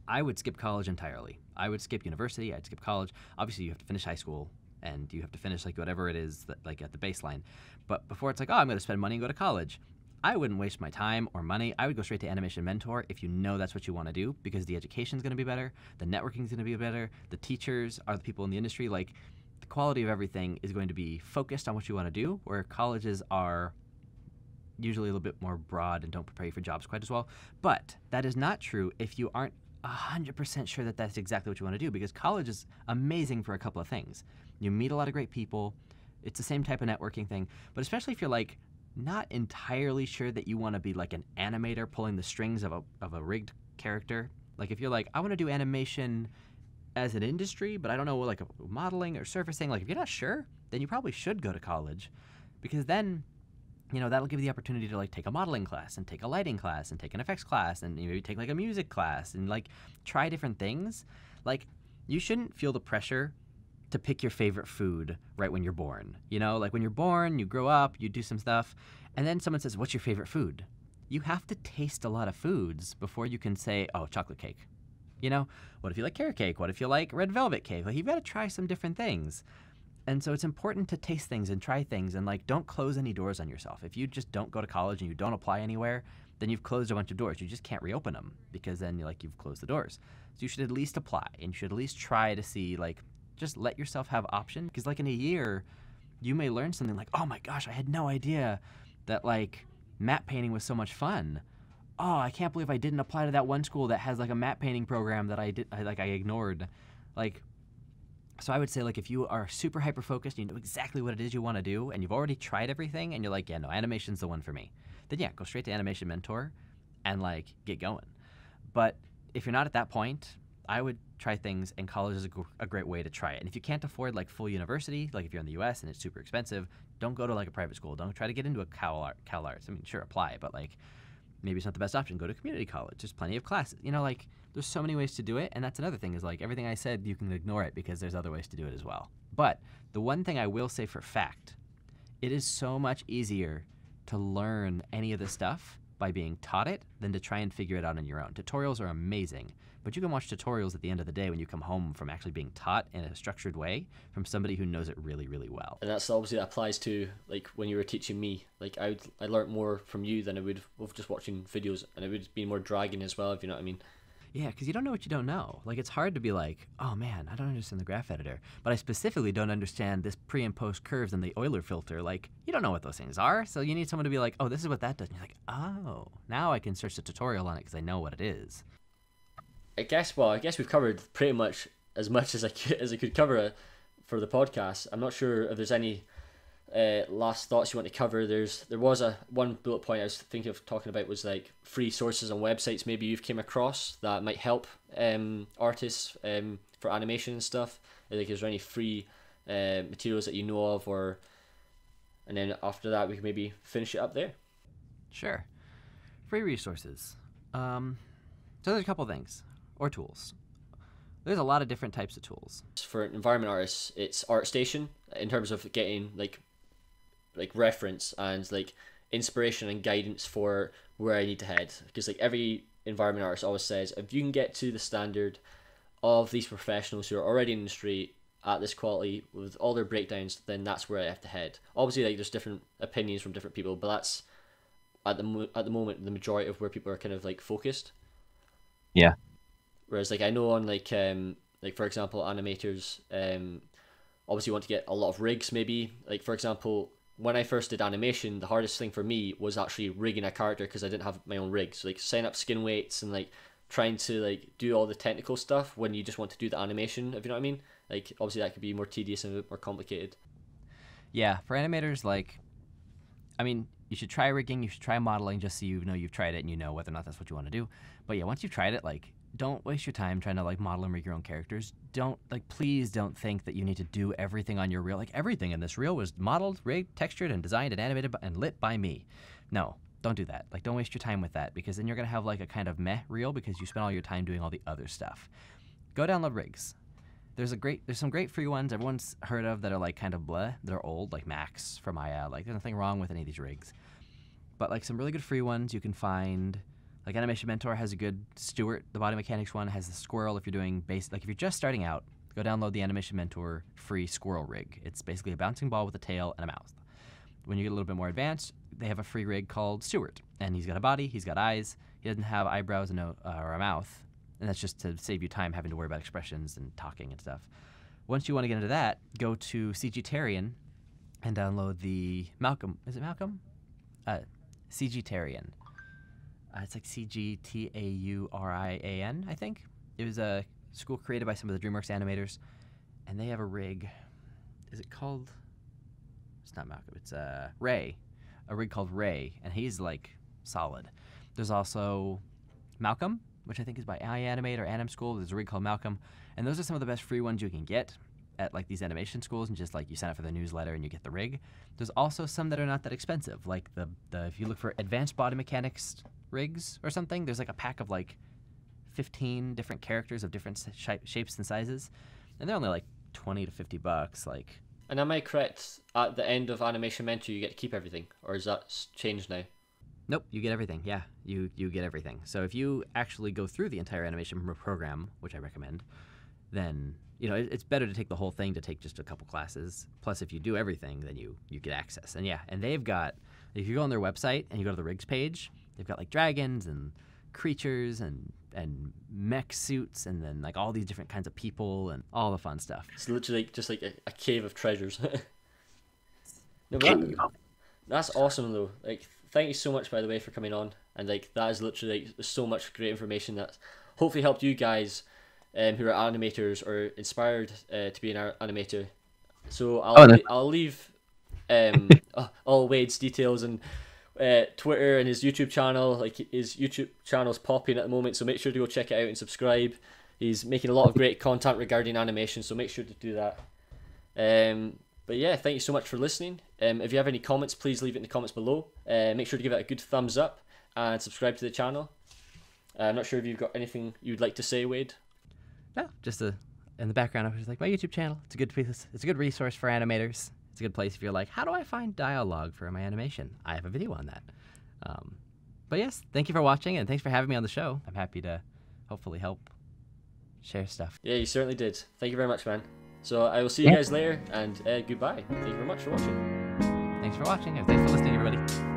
I would skip college entirely. I would skip university, I'd skip college. Obviously you have to finish high school and you have to finish like whatever it is that like at the baseline. But before it's like, oh, I'm going to spend money and go to college, I wouldn't waste my time or money. I would go straight to Animation Mentor if you know that's what you want to do, because the education is going to be better, the networking is going to be better, the teachers are the people in the industry. Like, the quality of everything is going to be focused on what you want to do, where colleges are usually a little bit more broad and don't prepare you for jobs quite as well. But that is not true if you aren't 100% sure that that's exactly what you want to do, because college is amazing for a couple of things. You meet a lot of great people. It's the same type of networking thing. But especially if you're like not entirely sure that you want to be like an animator pulling the strings of a rigged character. Like if you're like, I want to do animation as an industry, but I don't know, like modeling or surfacing. Like if you're not sure, then you probably should go to college, because then, you know, that'll give you the opportunity to like take a modeling class and take a lighting class and take an effects class and maybe take like a music class and like try different things. Like, you shouldn't feel the pressure to pick your favorite food right when you're born. You know, like when you're born, you grow up, you do some stuff, and then someone says, what's your favorite food? You have to taste a lot of foods before you can say, oh, chocolate cake. You know, what if you like carrot cake? What if you like red velvet cake? Like, you've got to try some different things. And so it's important to taste things and try things, and like, don't close any doors on yourself. If you just don't go to college and you don't apply anywhere, then you've closed a bunch of doors. You just can't reopen them, because then you've closed the doors. So you should at least apply, and you should at least try to see, like, just let yourself have option, because like in a year, you may learn something like, oh my gosh, I had no idea that like matte painting was so much fun. Oh, I can't believe I didn't apply to that one school that has like a matte painting program that I ignored. Like, so I would say, like, if you are super hyper focused, you know exactly what it is you want to do, and you've already tried everything, and you're like, yeah, no, animation's the one for me, then yeah, go straight to Animation Mentor and like get going. But if you're not at that point, I would try things, and college is a great way to try it. And if you can't afford like full university, like if you're in the US and it's super expensive, don't go to like a private school. Don't try to get into a Cal Arts. I mean, sure, apply, but like maybe it's not the best option. Go to community college. There's plenty of classes. You know, like there's so many ways to do it. And that's another thing, is like everything I said, you can ignore it because there's other ways to do it as well. But the one thing I will say for fact, it is so much easier to learn any of this stuff by being taught it than to try and figure it out on your own. Tutorials are amazing, but you can watch tutorials at the end of the day when you come home from actually being taught in a structured way from somebody who knows it really, really well. And that's obviously, that applies to like when you were teaching me. Like I learned more from you than I would of just watching videos, and it would be more dragging as well, if you know what I mean. Yeah, because you don't know what you don't know. Like, it's hard to be like, oh man, I don't understand the graph editor, but I specifically don't understand this pre and post curves and the Euler filter. Like, you don't know what those things are, so you need someone to be like, oh, this is what that does. And you're like, oh, now I can search the tutorial on it because I know what it is. I guess we've covered pretty much as I could cover for the podcast. I'm not sure if there's any last thoughts you want to cover. There was one bullet point I was thinking of talking about, was like free sources on websites maybe you've came across that might help artists for animation and stuff. Like, is there any free materials that you know of, and then after that we can maybe finish it up there. Sure. Free resources. So there's a couple things, or tools. There's a lot of different types of tools. For environment artists, it's ArtStation, in terms of getting like reference and like inspiration and guidance for where I need to head, because like every environment artist always says, if you can get to the standard of these professionals who are already in the industry at this quality with all their breakdowns, then that's where I have to head. Obviously, like, there's different opinions from different people, but that's at the moment the majority of where people are kind of like focused. Yeah. Whereas like I know on like for example animators obviously want to get a lot of rigs maybe. Like for example, when I first did animation, the hardest thing for me was actually rigging a character because I didn't have my own rigs. So, like setting up skin weights and like trying to like do all the technical stuff when you just want to do the animation, if you know what I mean. Like obviously that could be more tedious and a bit more complicated. Yeah, for animators, like, I mean, you should try rigging, you should try modeling just so you know you've tried it and you know whether or not that's what you want to do. But yeah, once you've tried it, like, don't waste your time trying to like model and rig your own characters. Don't like, please don't think that you need to do everything on your reel. Like everything in this reel was modeled, rigged, textured, and designed and animated and lit by me. No, don't do that. Like, don't waste your time with that because then you're gonna have like a kind of meh reel because you spent all your time doing all the other stuff. Go download rigs. There's some great free ones everyone's heard of that are like kind of bleh. They're old, like Max from Maya. Like there's nothing wrong with any of these rigs, but like some really good free ones you can find. Like Animation Mentor has a good Stuart. The body mechanics one has the squirrel. If you're doing like if you're just starting out, go download the Animation Mentor free squirrel rig. It's basically a bouncing ball with a tail and a mouth. When you get a little bit more advanced, they have a free rig called Stuart, and he's got a body, he's got eyes, he doesn't have eyebrows and or a mouth. And that's just to save you time having to worry about expressions and talking and stuff. Once you want to get into that, go to CGTarian and download the Malcolm. Is it Malcolm? CGTarian. It's like CGTAURIAN, I think. It was a school created by some of the Dreamworks animators, and they have a rig. Is it called? It's not Malcolm. It's Ray. A rig called Ray, and he's like solid. There's also Malcolm, which I think is by iAnimate or Anim School. There's a rig called Malcolm, and those are some of the best free ones you can get at like these animation schools, and just like you sign up for the newsletter and you get the rig. There's also some that are not that expensive, like the if you look for advanced body mechanics rigs or something, there's like a pack of like 15 different characters of different shapes and sizes, and they're only like $20 to $50. Like, and am I correct? At the end of Animation Mentor, you get to keep everything, or is that changed now? Nope, you get everything. Yeah, you get everything. So if you actually go through the entire animation program, which I recommend, then it's better to take the whole thing to take just a couple classes. Plus, if you do everything, then you get access. And yeah, and they've got, if you go on their website and you go to the rigs page, they've got like dragons and creatures and mech suits and then like all these different kinds of people and all the fun stuff. It's literally just like a cave of treasures. No, that's awesome though. Like, thank you so much, by the way, for coming on. And like, that is literally like, so much great information that hopefully helped you guys who are animators or inspired to be an animator. So I'll leave all Wade's details and Twitter and his YouTube channel. Like, his YouTube channel's popping at the moment, so make sure to go check it out and subscribe. He's making a lot of great content regarding animation, so make sure to do that. But yeah, thank you so much for listening. If you have any comments, please leave it in the comments below. Make sure to give it a good thumbs up and subscribe to the channel. I'm not sure if you've got anything you'd like to say, Wade. No, just in the background, I was like, my YouTube channel. It's a good place. It's a good resource for animators. It's a good place if you're like, how do I find dialogue for my animation? I have a video on that. But yes, thank you for watching, and thanks for having me on the show. I'm happy to hopefully help share stuff. Yeah, you certainly did. Thank you very much, man. So I will see you guys later, and goodbye. Thank you very much for watching. Thanks for watching, and thanks for listening, everybody.